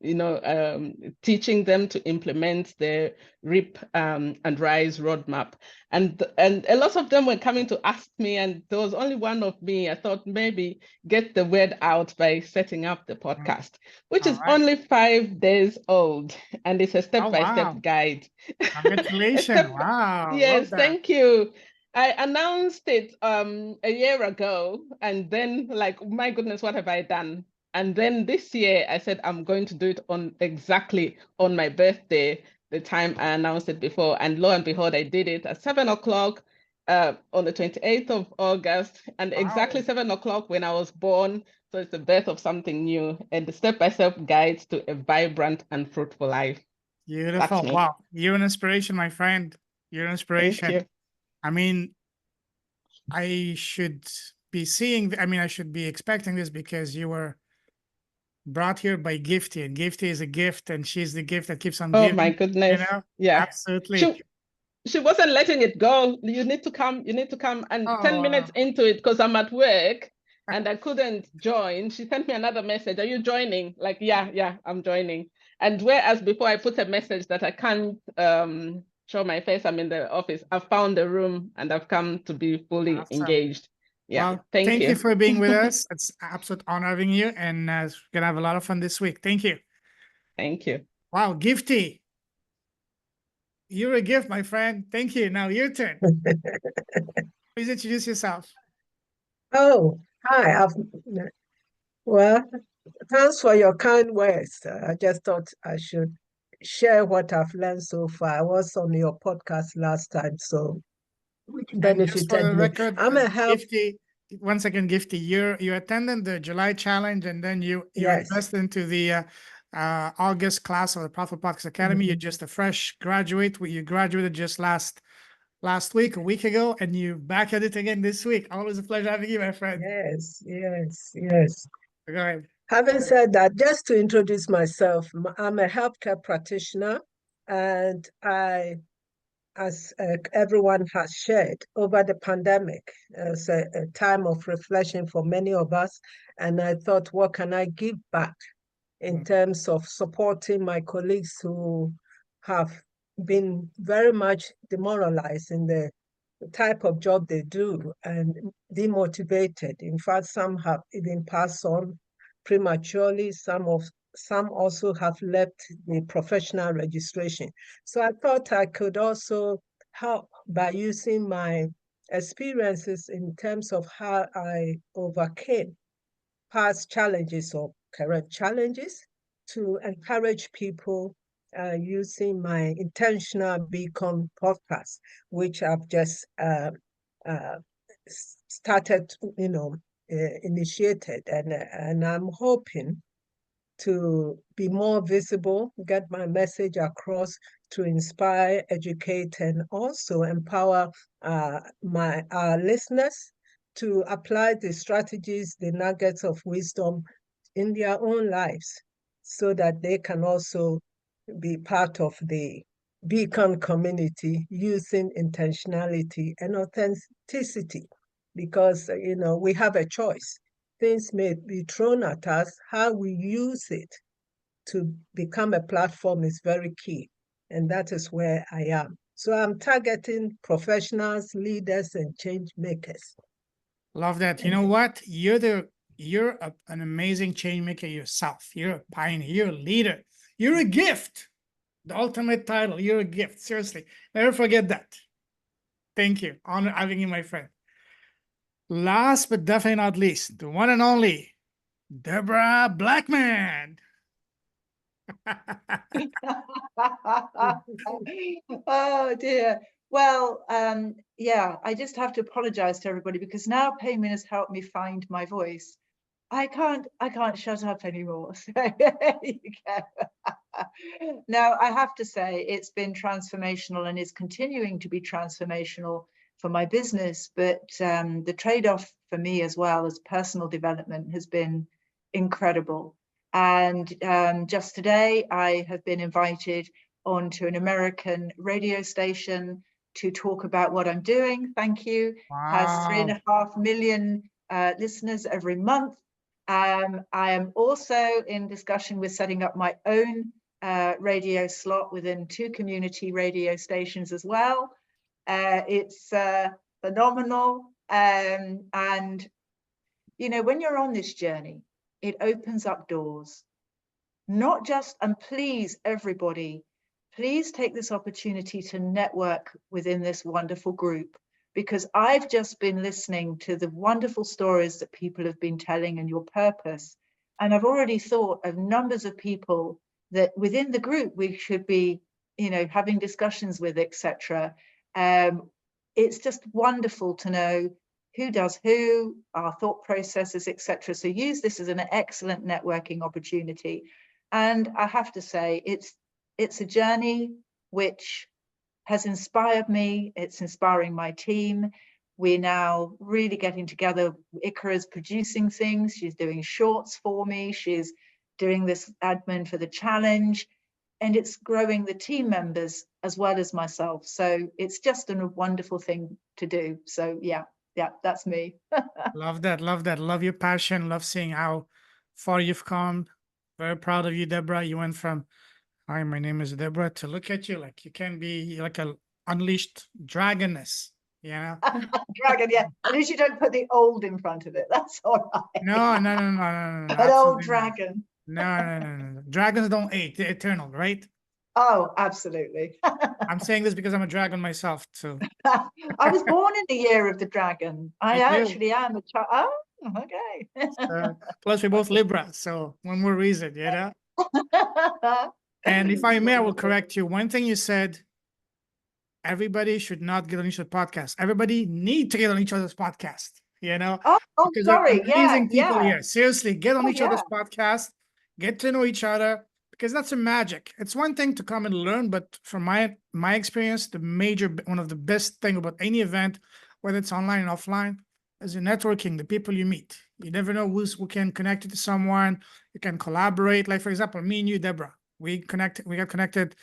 teaching them to implement the RIP and RISE roadmap. And a lot of them were coming to ask me, and there was only one of me. I thought maybe get the word out by setting up the podcast, which is only 5 days old, and it's a step-by-step guide. Congratulations. Wow. Yes, thank you. I announced it a year ago, and then my goodness, what have I done? And then this year I said I'm going to do it exactly on my birthday, the time I announced it before. And lo and behold, I did it at 7 o'clock on the 28th of August, and exactly 7 o'clock when I was born. So it's the birth of something new and the step-by-step guides to a vibrant and fruitful life. Beautiful. Wow. You're an inspiration, my friend. You're an inspiration. Thank you. I mean, I should be I should be expecting this because you were brought here by Gifty, and Gifty is a gift, and she's the gift that keeps on giving. Oh my goodness. Yeah. Absolutely. She wasn't letting it go. You need to come. And 10 minutes into it, because I'm at work and I couldn't join, she sent me another message. Are you joining? Like, yeah, I'm joining. And whereas before I put a message that I can't show my face, I'm in the office, I've found a room and I've come to be fully engaged. Yeah, well, thank you. you for being with us. It's an absolute honor having you, and we're gonna have a lot of fun this week. Thank you. Thank you. Wow, Gifty. You're a gift, my friend. Thank you. Now your turn. Please introduce yourself. Oh, hi. Well, thanks for your kind words. I just thought I should share what I've learned so far. I was on your podcast last time, so benefited for the me. record, I'm a help. Gifty. Once again, Gifty, you attended the July challenge, and then you Yes. invested into the August class of the Profit Podcast Academy. You're just a fresh graduate. You graduated just last week, a week ago, and you're back at it again this week. Always a pleasure having you, my friend. Yes. Go ahead. Having said that, just to introduce myself, I'm a healthcare practitioner, and as everyone has shared, over the pandemic, it's a time of reflection for many of us, and I thought, what can I give back in terms of supporting my colleagues who have been very much demoralized in the type of job they do and demotivated. In fact, some have even passed on prematurely. Some also have left the professional registration. So I thought I could also help by using my experiences in terms of how I overcame past challenges or current challenges to encourage people using my intentional beacon podcast, which I've just started, initiated, and I'm hoping to be more visible, get my message across, to inspire, educate, and also empower our listeners to apply the strategies, the nuggets of wisdom in their own lives, so that they can also be part of the Beacon community using intentionality and authenticity, because we have a choice. Things may be thrown at us. How we use it to become a platform is very key, and that is where I am. So I'm targeting professionals, leaders, and change makers. Love that. You know what? You're an amazing change maker yourself. You're a pioneer. You're a leader. You're a gift. The ultimate title. You're a gift. Seriously, never forget that. Thank you. Honor having you, my friend. Last but definitely not least, the one and only Debra Blackman. Oh dear. Well, yeah, I just have to apologize to everybody because now Payman has helped me find my voice. I can't shut up anymore. So there you go. Now, I have to say it's been transformational and is continuing to be transformational for my business. But the trade-off for me as well as personal development has been incredible. And just today, I have been invited onto an American radio station to talk about what I'm doing. Thank you. Wow. Has 3.5 million listeners every month. I am also in discussion with setting up my own radio slot within 2 community radio stations as well. It's phenomenal. And, when you're on this journey, it opens up doors. Not just, and please, everybody, please take this opportunity to network within this wonderful group, because I've just been listening to the wonderful stories that people have been telling and your purpose. And I've already thought of numbers of people that within the group we should be, having discussions with, etc. It's just wonderful to know who does who, our thought processes, etc. So use this as an excellent networking opportunity. And I have to say, it's a journey which has inspired me. It's inspiring my team. We're now really getting together. Ikara's producing things. She's doing shorts for me. She's doing this admin for the challenge. And it's growing the team members as well as myself. So it's just a wonderful thing to do. So yeah, that's me. Love that. Love that. Love your passion. Love seeing how far you've come. Very proud of you, Debra. You went from, hi, my name is Debra, to look at you like you can be like a unleashed dragoness, Dragon, yeah. At least you don't put the old in front of it. That's all right. No. An old dragon. No. Dragons don't age. They're eternal, right? Oh, absolutely. I'm saying this because I'm a dragon myself, too. I was born in the year of the dragon. I actually am a child. Oh, okay. Plus, we're both Libra, so one more reason, And if I may, I will correct you. One thing you said, everybody should not get on each other's podcast. Everybody need to get on each other's podcast, Oh, because sorry. there are amazing people Yeah. here. Seriously, get on each other's Yeah. podcast, get to know each other, because that's a magic. It's one thing to come and learn, but from my experience, one of the best thing about any event, whether it's online and offline, is the networking, the people you meet. You never know who can connect you to someone. You can collaborate. Like, for example, me and you, Debra, we got connected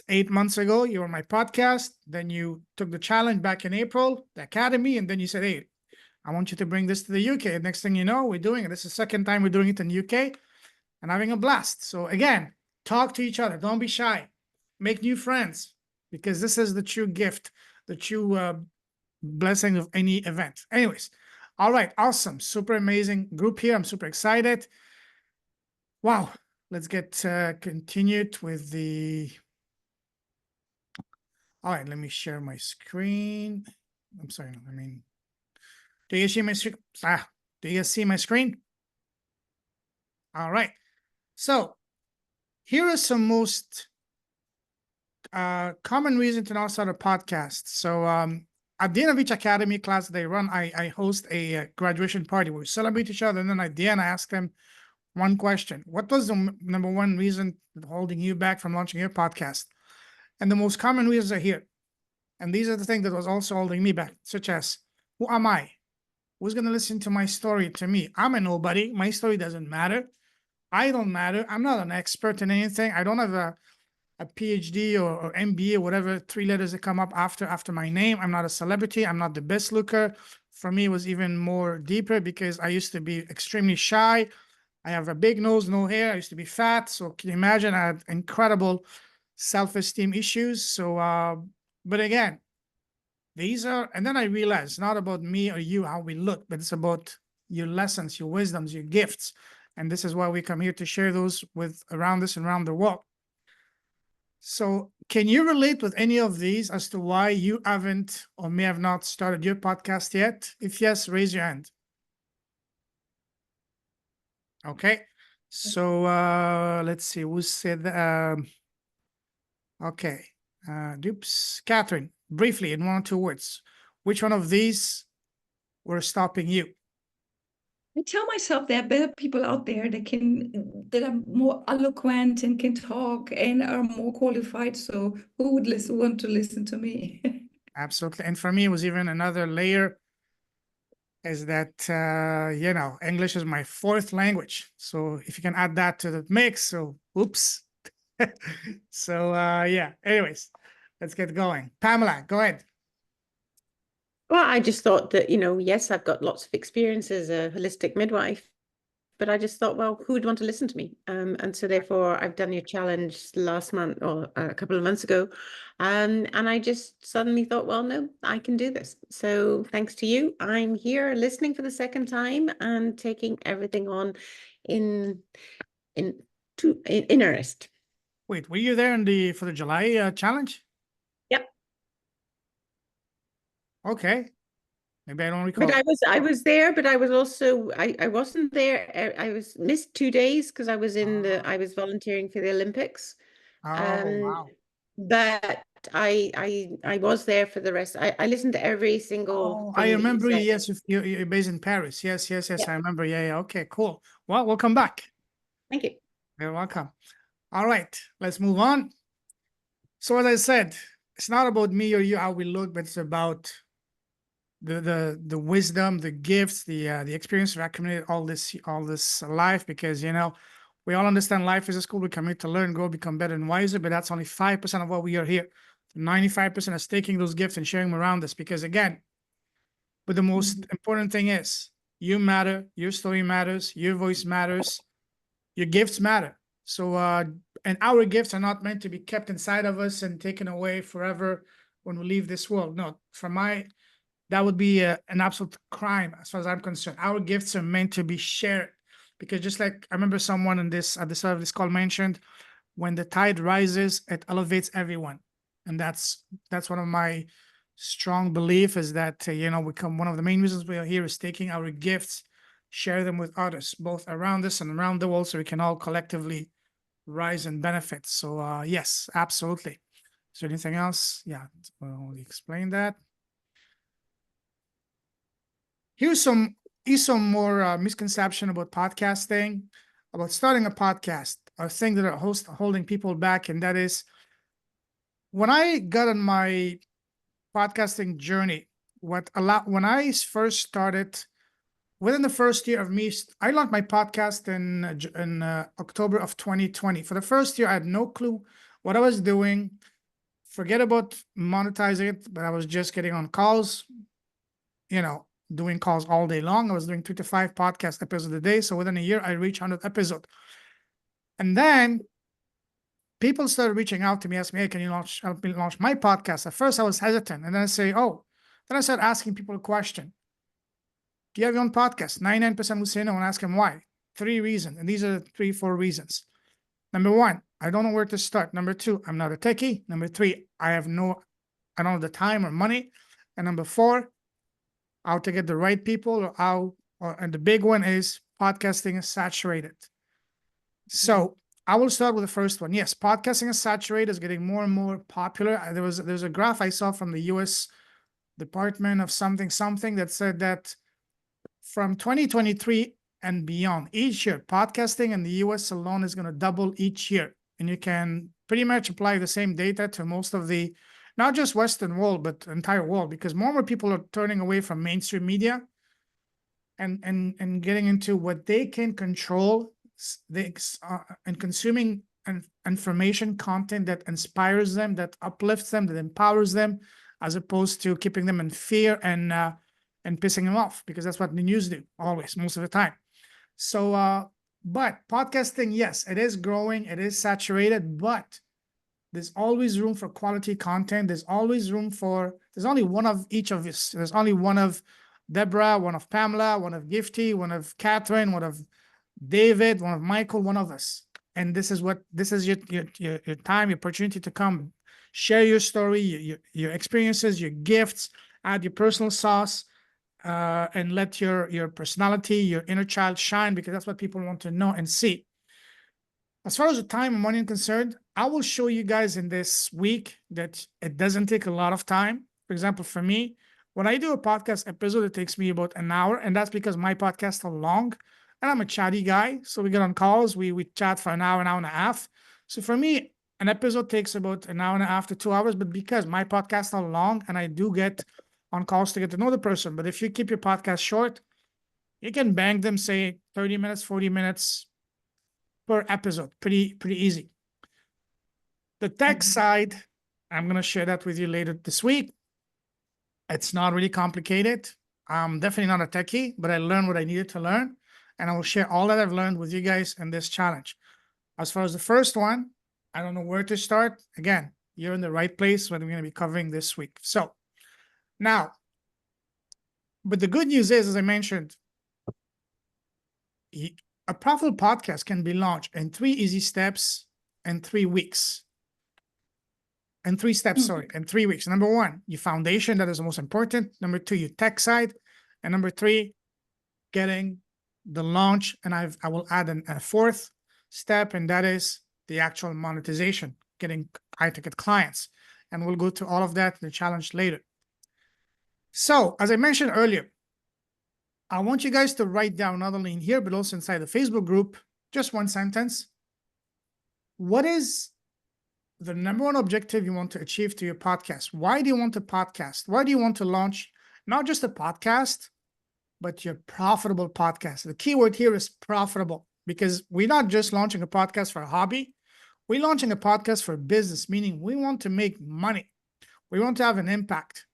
8 months ago. You were on my podcast. Then you took the challenge back in April, the academy, and then you said, hey, I want you to bring this to the UK. And next thing you know, we're doing it. This is the second time we're doing it in the UK and having a blast. So again, talk to each other. Don't be shy. Make new friends. because this is the true gift, the true blessing of any event. Anyways, all right, awesome, super amazing group here. I'm super excited. Wow, let's get continued with the. All right, let me share my screen. I'm sorry, I mean, do you see my screen? Do you see my screen? All right, so here are some most common reason to not start a podcast. So at the end of each academy class they run, I host a graduation party where we celebrate each other, and then at the end I ask them one question: what was the number one reason holding you back from launching your podcast? And the most common reasons are here, and these are the things that was also holding me back, such as, who am I? Who's going to listen to my story? To me, I'm a nobody. My story doesn't matter. I don't matter. I'm not an expert in anything. I don't have a PhD or MBA, whatever 3 letters that come up after my name. I'm not a celebrity. I'm not the best looker. For me, it was even more deeper because I used to be extremely shy. I have a big nose, no hair. I used to be fat. So can you imagine? I had incredible self-esteem issues. So, but again, these are, and then I realized it's not about me or you, how we look, but it's about your lessons, your wisdoms, your gifts. And this is why we come here to share those with around us and around the world. So can you relate with any of these as to why you haven't or may have not started your podcast yet? If yes, raise your hand. Okay. So let's see who said okay. Oops. Catherine, briefly in 1 or 2 words, which one of these were stopping you? I tell myself there are better people out there that are more eloquent and can talk and are more qualified. So who would want to listen to me? Absolutely. And for me, it was even another layer, is that English is my 4th language. So if you can add that to the mix, so oops. So yeah. Anyways, let's get going. Pamela, go ahead. Well, I just thought that, yes, I've got lots of experience as a holistic midwife, but I just thought, well, who would want to listen to me? And so therefore I've done your challenge last month or a couple of months ago. And I just suddenly thought, well, no, I can do this. So thanks to you, I'm here listening for the second time and taking everything on in earnest. Wait, were you there for the July challenge? Yep. Okay. Maybe I don't recall. But I was there, but I was also I wasn't there. I was missed 2 days because I was I was volunteering for the Olympics. Oh, wow. But I was there for the rest. I listened to every single thing I that you remember. said. Yes, you're based in Paris. Yes. Yeah. I remember. Yeah. Okay, cool. Well, welcome back. Thank you. You're welcome. All right, let's move on. So as I said, it's not about me or you, how we look, but it's about the wisdom, the gifts, the experience of accumulated all this life, because we all understand life is a school. We come here to learn, grow, become better and wiser, but that's only 5% of what we are here. 95% is taking those gifts and sharing them around us, because again, but the most important thing is you matter, your story matters, your voice matters, your gifts matter. So and our gifts are not meant to be kept inside of us and taken away forever when we leave this world. No, that would be an absolute crime as far as I'm concerned. Our gifts are meant to be shared, because just like I remember someone at the start of this call mentioned, when the tide rises, it elevates everyone. And that's one of my strong belief, is that, one of the main reasons we are here is taking our gifts, share them with others, both around us and around the world, so we can all collectively rise and benefit. So yes, absolutely. Is there anything else? Yeah, we'll explain that. Here's some more misconception about podcasting, about starting a podcast, a thing that are holding people back, and that is, when I got on my podcasting journey, when I first started, within the first year of me, I launched my podcast in October of 2020. For the first year, I had no clue what I was doing. Forget about monetizing it, but I was just getting on calls, doing calls all day long. I was doing 3 to 5 podcast episodes a day. So within a year, I reached 100 episodes. And then people started reaching out to me, asking me, hey, can you help me launch my podcast? At first I was hesitant, and then I say, oh, then I started asking people a question. Do you have your own podcast? 99% would say no, and ask them why. 3 reasons, and these are the 4 reasons. Number 1, I don't know where to start. Number 2, I'm not a techie. Number 3, I don't have the time or money. And number 4, how to get the right people, and the big one is podcasting is saturated. So I will start with the first one. Yes, podcasting is saturated, is getting more and more popular. There's a graph I saw from the US Department of something that said that from 2023 and beyond, each year, podcasting in the US alone is going to double each year. And you can pretty much apply the same data to most of the, not just Western world, but the entire world, because more and more people are turning away from mainstream media and getting into what they can control, and consuming information content that inspires them, that uplifts them, that empowers them, as opposed to keeping them in fear and pissing them off, because that's what the news do always, most of the time. So, but podcasting, yes, it is growing, it is saturated, but there's always room for quality content. There's always room for, there's only one of each of us. There's only one of Debra, one of Pamela, one of Gifty, one of Catherine, one of David, one of Michael, one of us. And this is your time, your opportunity to come share your story, your experiences, your gifts, add your personal sauce, and let your personality, your inner child shine, because that's what people want to know and see. As far as the time and money is concerned, I will show you guys in this week that it doesn't take a lot of time. For example, for me, when I do a podcast episode, it takes me about an hour, and that's because my podcasts are long, and I'm a chatty guy. So we get on calls, we chat for an hour and a half. So for me, an episode takes about an hour and a half to 2 hours, but because my podcasts are long and I do get on calls to get to know the person. But if you keep your podcast short, you can bang them, say 30 minutes, 40 minutes per episode. Pretty easy. The tech side, I'm going to share that with you later this week. It's not really complicated. I'm definitely not a techie, but I learned what I needed to learn, and I will share all that I've learned with you guys in this challenge. As far as the first one, I don't know where to start. Again, you're in the right place, what we're going to be covering this week. So now, but the good news is, as I mentioned, a profitable podcast can be launched in 3 easy steps in 3 weeks. In 3 steps, sorry, in 3 weeks. Number 1, your foundation, that is the most important. Number 2, your tech side. And number 3, getting the launch. And I will add a 4th step, and that is the actual monetization, getting high-ticket clients. And we'll go to all of that in the challenge later. So, as I mentioned earlier, I want you guys to write down, not only in here, but also inside the Facebook group, just one sentence. What is the number 1 objective you want to achieve to your podcast? Why do you want a podcast? Why do you want to launch not just a podcast, but your profitable podcast? The key word here is profitable, because we're not just launching a podcast for a hobby. We're launching a podcast for business, meaning we want to make money. We want to have an impact.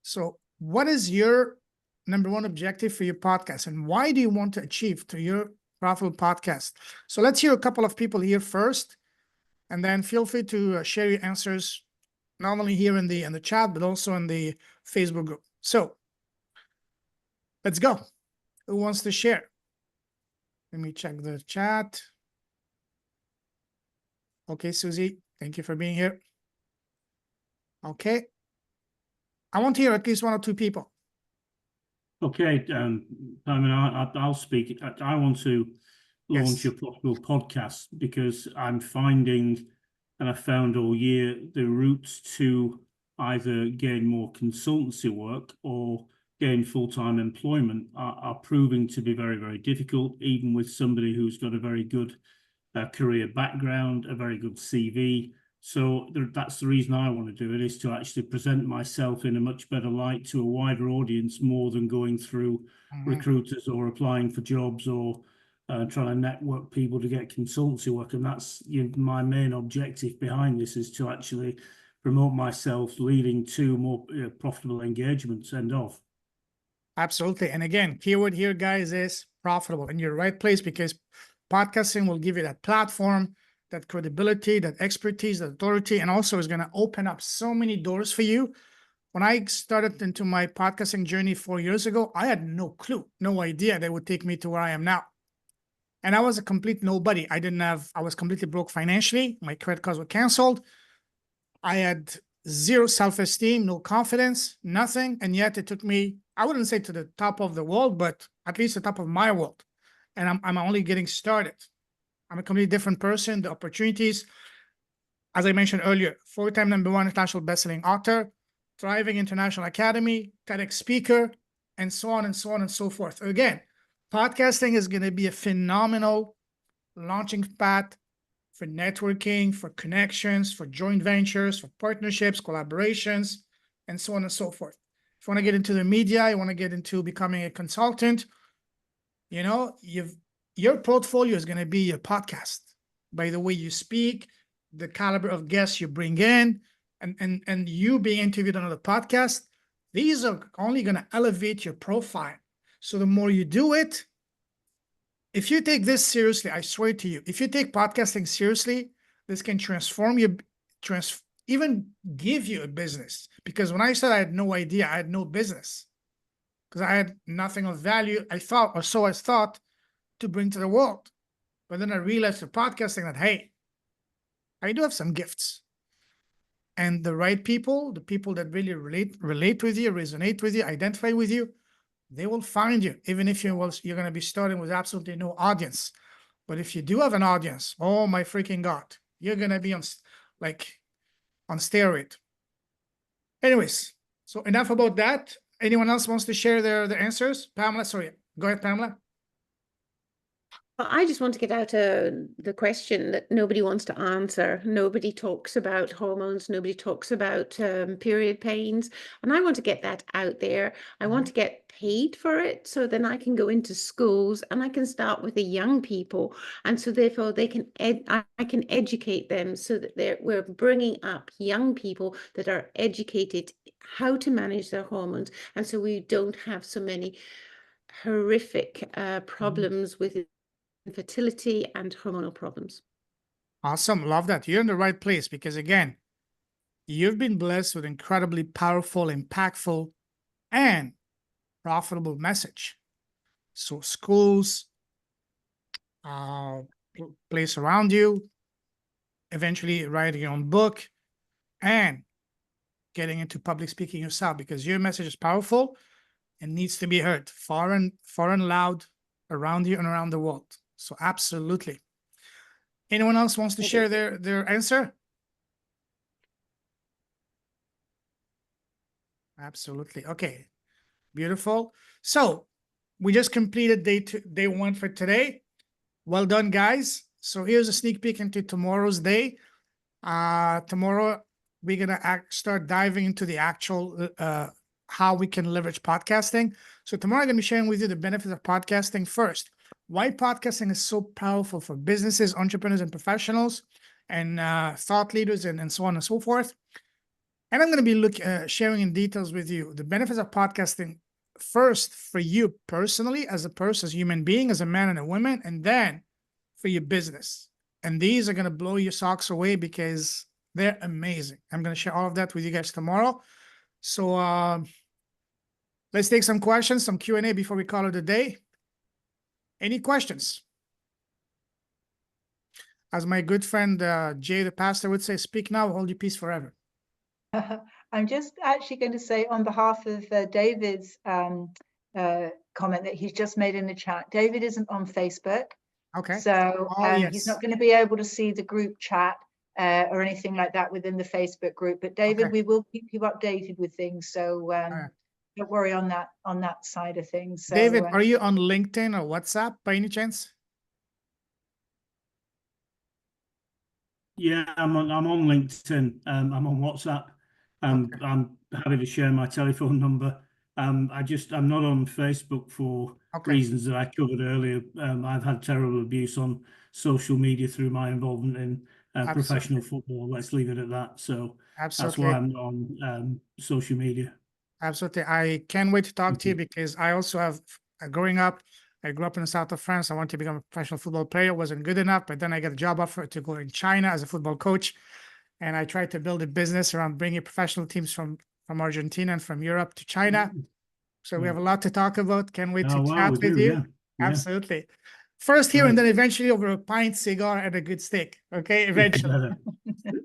So what is your number 1 objective for your podcast, and why do you want to achieve to your profitable podcast? So let's hear a couple of people here first, and then feel free to share your answers, not only here in the chat, but also in the Facebook group. So let's go. Who wants to share? Let me check the chat. Okay, Susie, thank you for being here. Okay. I want to hear at least 1 or 2 people. Okay, Simon, I'll speak. I want to launch a profitable podcast because I'm finding, and I've found all year, the routes to either gain more consultancy work or gain full-time employment are proving to be very, very difficult, even with somebody who's got a very good career background, a very good CV. So that's the reason I want to do it, is to actually present myself in a much better light to a wider audience, more than going through recruiters or applying for jobs or trying to network people to get consultancy work. And that's my main objective behind this, is to actually promote myself, leading to more profitable engagements. End of. Absolutely. And again, keyword here, guys, is profitable. And you're right place, because podcasting will give you that platform that credibility, that expertise, that authority, and also is going to open up so many doors for you. When I started into my podcasting journey 4 years ago, I had no clue, no idea that would take me to where I am now. And I was a complete nobody. I was completely broke financially. My credit cards were canceled. I had zero self-esteem, no confidence, nothing. And yet it took me, I wouldn't say to the top of the world, but at least the top of my world. And I'm only getting started. I'm a completely different person. The opportunities, as I mentioned earlier, 4-time #1 international bestselling author, thriving international academy, TEDx speaker, and so on and so on and so forth. Again, podcasting is going to be a phenomenal launching pad for networking, for connections, for joint ventures, for partnerships, collaborations, and so on and so forth. If you want to get into the media, you want to get into becoming a consultant, you know, your portfolio is going to be your podcast by the way you speak, the caliber of guests you bring in, and you being interviewed on the podcast. These are only going to elevate your profile. So the more you do it, if you take this seriously, I swear to you, if you take podcasting seriously, this can transform you, even give you a business. Because when I said I had no idea, I had no business. Because I had nothing of value, I thought, or so I thought, to bring to the world. But then I realized through podcasting that, hey, I do have some gifts. And the right people, the people that really relate with you, resonate with you, identify with you, they will find you, even if you're going to be starting with absolutely no audience. But if you do have an audience, oh my freaking God, you're going to be on steroid. Anyways, so enough about that. Anyone else wants to share their answers? Pamela, sorry. Go ahead, Pamela. Well, I just want to get out the question that nobody wants to answer. Nobody talks about hormones. Nobody talks about period pains. And I want to get that out there. I want to get paid for it so then I can go into schools and I can start with the young people. And so therefore they can I can educate them so that we're bringing up young people that are educated how to manage their hormones. And so we don't have so many horrific problems with infertility and hormonal problems. Awesome. Love that. You're in the right place because, again, you've been blessed with incredibly powerful, impactful, and profitable message. So schools, place around you, eventually writing your own book, and getting into public speaking yourself because your message is powerful and needs to be heard far and loud around you and around the world. So absolutely. Anyone else wants to share their answer? Absolutely. Okay. Beautiful. So we just completed day 1 for today. Well done, guys. So here's a sneak peek into tomorrow's day. Tomorrow we're gonna start diving into the actual how we can leverage podcasting. So tomorrow I'm gonna be sharing with you the benefits of podcasting first. Why podcasting is so powerful for businesses, entrepreneurs, and professionals, and thought leaders, and so on and so forth. And I'm going to be sharing in details with you the benefits of podcasting first for you personally, as a person, as a human being, as a man and a woman, and then for your business. And these are going to blow your socks away because they're amazing. I'm going to share all of that with you guys tomorrow. So let's take some questions, some Q&A before we call it a day. Any questions? As my good friend Jay, the pastor, would say, speak now, hold your peace forever. I'm just actually going to say on behalf of David's comment that he's just made in the chat, David isn't on Facebook. Okay. So yes. He's not going to be able to see the group chat or anything like that within the Facebook group. But David, we will keep you updated with things. So don't worry on that side of things. So, David, are you on LinkedIn or WhatsApp by any chance? Yeah, I'm on LinkedIn. I'm on WhatsApp. I'm happy to share my telephone number. I'm not on Facebook for reasons that I covered earlier. I've had terrible abuse on social media through my involvement in professional football. Let's leave it at that. So that's why I'm on social media. Absolutely. I can't wait to talk to you because I also have, growing up, I grew up in the south of France. I wanted to become a professional football player. It wasn't good enough, but then I got a job offer to go in China as a football coach. And I tried to build a business around bringing professional teams from Argentina and from Europe to China. So we have a lot to talk about. Can't wait to chat with you. Yeah. Absolutely. First here, and then eventually over a pint, cigar, and a good steak. Okay, eventually.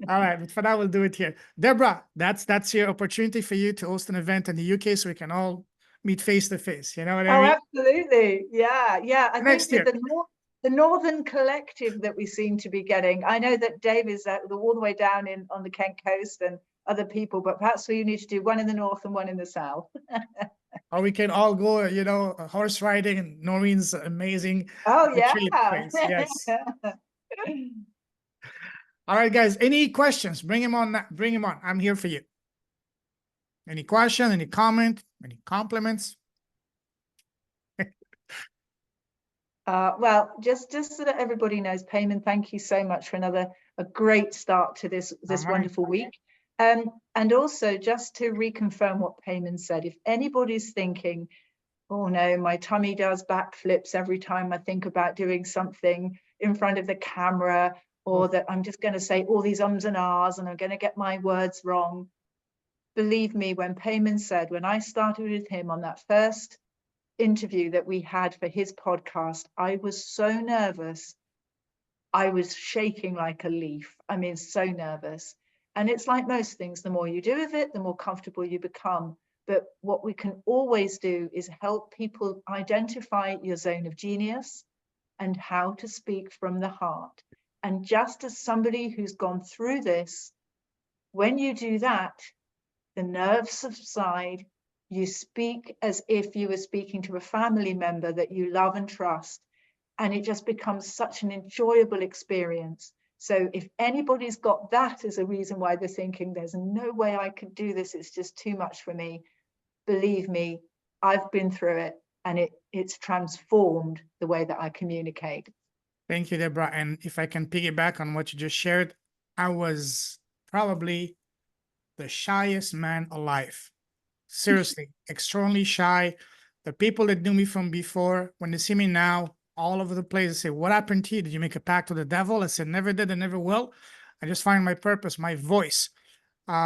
All right, but for now, we'll do it here. Debra, that's your opportunity for you to host an event in the UK so we can all meet face to face. You know what I mean? Absolutely. Yeah, yeah. I Next think with year. the Northern Collective that we seem to be getting, I know that Dave is all the way down on the Kent coast and other people, but perhaps we need to do one in the north and one in the south. Or we can all go, you know, horse riding and Noreen's amazing retreat place. Yes. All right, guys. Any questions? Bring him on. Bring him on. I'm here for you. Any question? Any comment? Any compliments? Well, just so that everybody knows, Payman, thank you so much for a great start to this wonderful week. And also just to reconfirm what Payman said, if anybody's thinking, oh no, my tummy does backflips every time I think about doing something in front of the camera, or that I'm just going to say all these ums and ahs and I'm going to get my words wrong. Believe me, when Payman said, when I started with him on that first interview that we had for his podcast, I was so nervous. I was shaking like a leaf. I mean, so nervous. And it's like most things, the more you do with it, the more comfortable you become. But what we can always do is help people identify your zone of genius and how to speak from the heart. And just as somebody who's gone through this, when you do that, the nerves subside. You speak as if you were speaking to a family member that you love and trust. And it just becomes such an enjoyable experience. So if anybody's got that as a reason why they're thinking, there's no way I could do this, it's just too much for me, believe me, I've been through it, and it's transformed the way that I communicate. Thank you, Debra. And if I can piggyback on what you just shared, I was probably the shyest man alive. Seriously, extremely shy. The people that knew me from before, when they see me now, all over the place, they say, what happened to you? Did you make a pact with the devil? I said, never did and never will. I just find my purpose, my voice.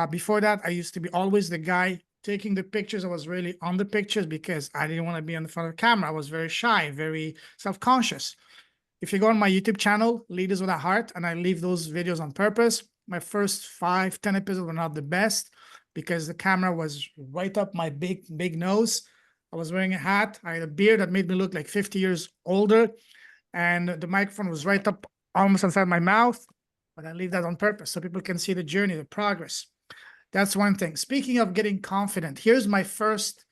Before that, I used to be always the guy taking the pictures. I was really on the pictures because I didn't want to be on the front of the camera. I was very shy, very self-conscious. If you go on my YouTube channel, Leaders with a Heart, and I leave those videos on purpose, my first 5-10 episodes were not the best because the camera was right up my big nose. I was wearing a hat. I had a beard that made me look like 50 years older. And the microphone was right up almost inside my mouth. But I leave that on purpose so people can see the journey, the progress. That's one thing. Speaking of getting confident, here's my first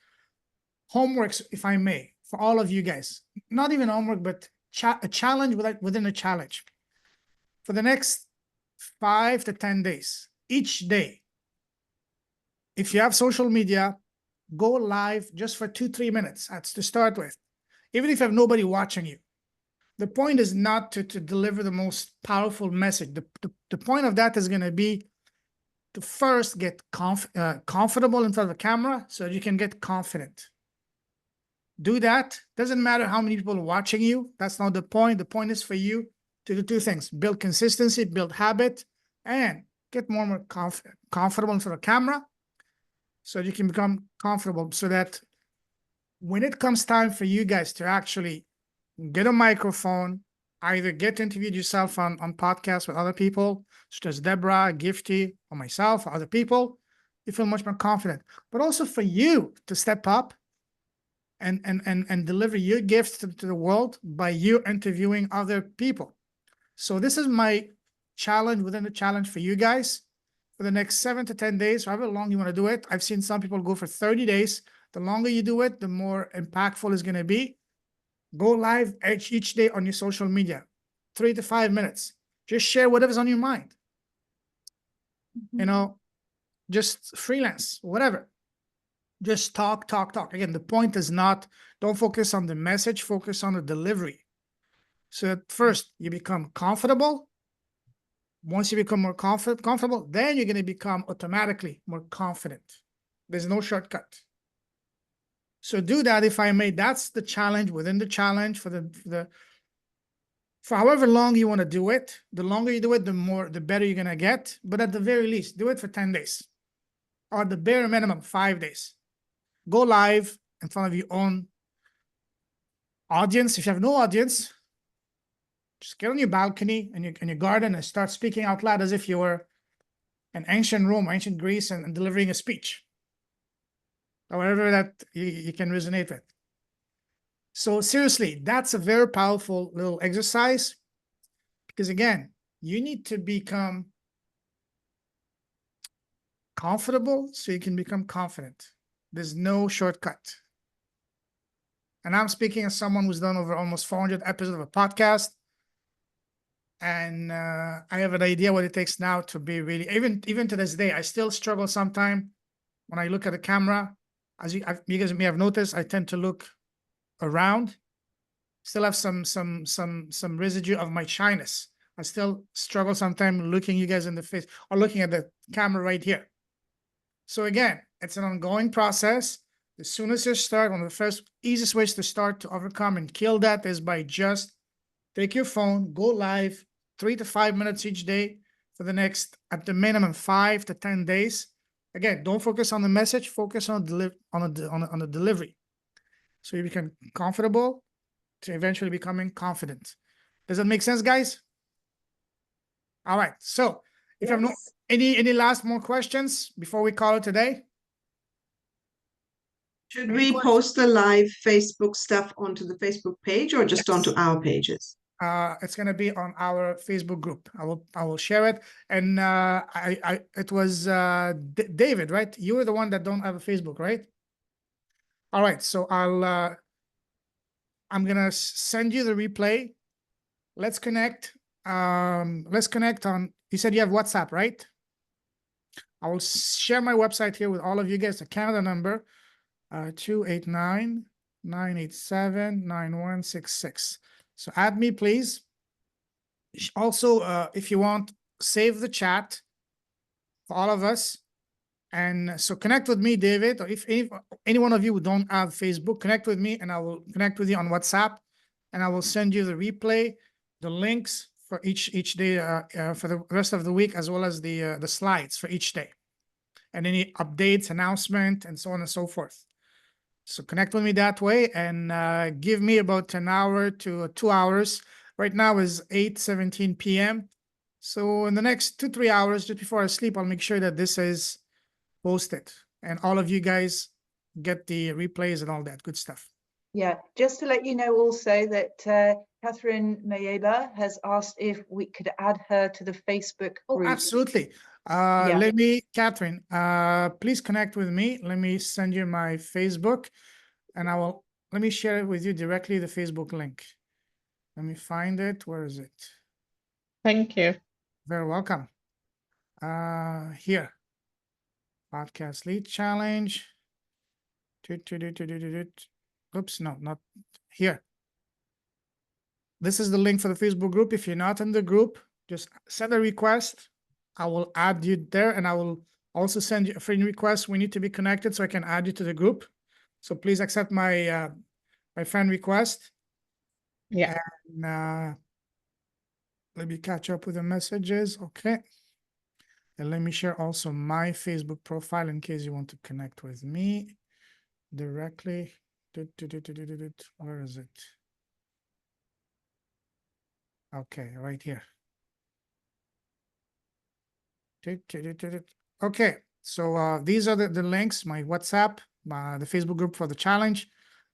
homework, if I may, for all of you guys. Not even homework, but a challenge within a challenge. For the next 5 to 10 days, each day, if you have social media, go live just for 2-3 minutes. That's to start with. Even if you have nobody watching you. The point is not to deliver the most powerful message. The point of that is going to be to first get comfortable in front of the camera so that you can get confident. Do that. Doesn't matter how many people are watching you. That's not the point. The point is for you to do 2 things. Build consistency, build habit, and get more and more comfortable in front of the camera so you can become comfortable so that when it comes time for you guys to actually get a microphone, either get interviewed yourself on podcasts with other people, such as Debra, Gifty, or myself, or other people, you feel much more confident. But also for you to step up and deliver your gifts to the world by you interviewing other people. So this is my challenge within the challenge for you guys for the next 7 to 10 days, however long you want to do it. I've seen some people go for 30 days. The longer you do it, the more impactful it's going to be. Go live each day on your social media, 3 to 5 minutes. Just share whatever's on your mind. You know, just freelance, whatever. Just talk. Again, the point is not, don't focus on the message, focus on the delivery. So at first you become comfortable. Once you become more comfortable, then you're going to become automatically more confident. There's no shortcut. So do that, if I may. That's the challenge within the challenge for however long you want to do it. The longer you do it, the better you're gonna get. But at the very least, do it for 10 days, or the bare minimum 5 days. Go live in front of your own audience. If you have no audience, just get on your balcony in your garden and start speaking out loud as if you were in ancient Rome, ancient Greece, and delivering a speech, or whatever that you can resonate with. So seriously, that's a very powerful little exercise, because again, you need to become comfortable so you can become confident. There's no shortcut. And I'm speaking as someone who's done over almost 400 episodes of a podcast. And I have an idea what it takes now to be really, even to this day, I still struggle sometimes when I look at the camera. As you guys may have noticed, I tend to look around. Still have some residue of my shyness. I still struggle sometimes looking you guys in the face or looking at the camera right here. So again, it's an ongoing process. As soon as you start, one of the first easiest ways to start to overcome and kill that is by just take your phone, go live 3 to 5 minutes each day for the next, at the minimum, 5 to 10 days. Again, don't focus on the message, focus on the delivery. So you become comfortable to eventually becoming confident. Does that make sense, guys? All right. So if you have any last more questions before we call it today? Should we post the live Facebook stuff onto the Facebook page or just onto our pages? It's going to be on our Facebook group. I will share it. And it was David, right? You were the one that don't have a Facebook, right? All right. So I'm going to send you the replay. Let's connect. Let's connect on, you said you have WhatsApp, right? I will share my website here with all of you guys, the Canada number, 289-987-9166. So add me, please. Also, if you want, save the chat for all of us. And so connect with me, David, or if any one of you who don't have Facebook, connect with me and I will connect with you on WhatsApp, and I will send you the replay, the links for each day for the rest of the week, as well as the slides for each day, and any updates, announcement, and so on and so forth. So connect with me that way, and give me about an hour to 2 hours. Right now is 8:17 p.m. So in the next 2-3 hours, just before I sleep, I'll make sure that this is posted and all of you guys get the replays and all that good stuff. Yeah, just to let you know also that Catherine Mayeba has asked if we could add her to the Facebook group. Oh, absolutely. Let me, Catherine, please connect with me. Let me send you my Facebook, and let me share it with you directly, the Facebook link. Let me find it. Where is it? Thank you. Very welcome. Here. Podcast Lead Challenge. Oops, no, not here. This is the link for the Facebook group. If you're not in the group, just send a request. I will add you there, and I will also send you a friend request. We need to be connected so I can add you to the group. So please accept my my friend request. Yeah. And let me catch up with the messages. Okay. And let me share also my Facebook profile in case you want to connect with me directly. Where is it? Okay, right here. Okay, so these are the links, my WhatsApp, the Facebook group for the challenge,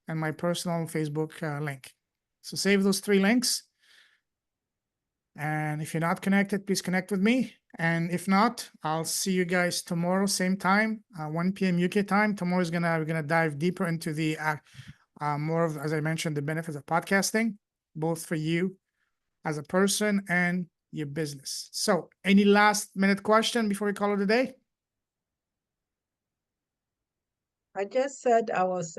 and my personal Facebook link. So save those 3 links. And if you're not connected, please connect with me. And if not, I'll see you guys tomorrow, same time, 1 p.m. UK time. Tomorrow we're gonna dive deeper into the more of, as I mentioned, the benefits of podcasting, both for you as a person and your business. So any last minute question before we call it a day? I just said I was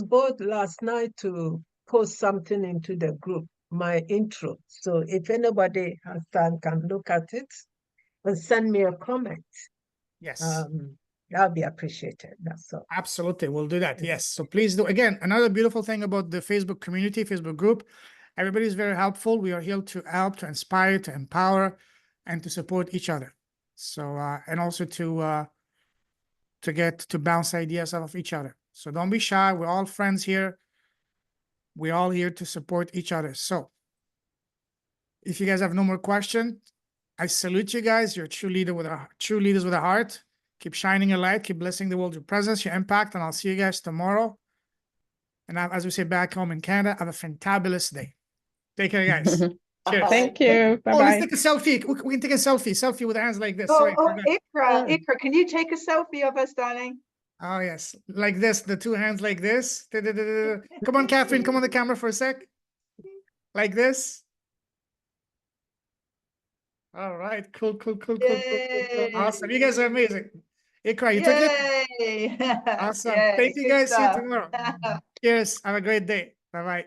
bored last night to post something into the group, my intro. So if anybody has time, can look at it and send me a comment. Yes. That'll be appreciated. That's all. Absolutely, we'll do that. Yes. So please do. Again, another beautiful thing about the Facebook community, Facebook group, everybody is very helpful. We are here to help, to inspire, to empower, and to support each other. So, and also to get to bounce ideas off of each other. So don't be shy. We're all friends here. We're all here to support each other. So if you guys have no more questions, I salute you guys. You're true leaders with a heart. Keep shining your light. Keep blessing the world with your presence, your impact, and I'll see you guys tomorrow. And as we say back home in Canada, have a fantabulous day. Take care, guys. Cheers. Thank you. Oh, let's Bye-bye. take a selfie. We can take a selfie with hands like this. Oh, Sorry, oh, forgot. Ikra, can you take a selfie of us, darling? Oh, yes. Like this, the two hands like this. Come on, Catherine, come on the camera for a sec. Like this. All right, cool. Awesome. You guys are amazing. Ikra, you took it? Yay! Awesome. Yay, Thank you good guys. See you stuff. tomorrow. Cheers. Have a great day. Bye-bye.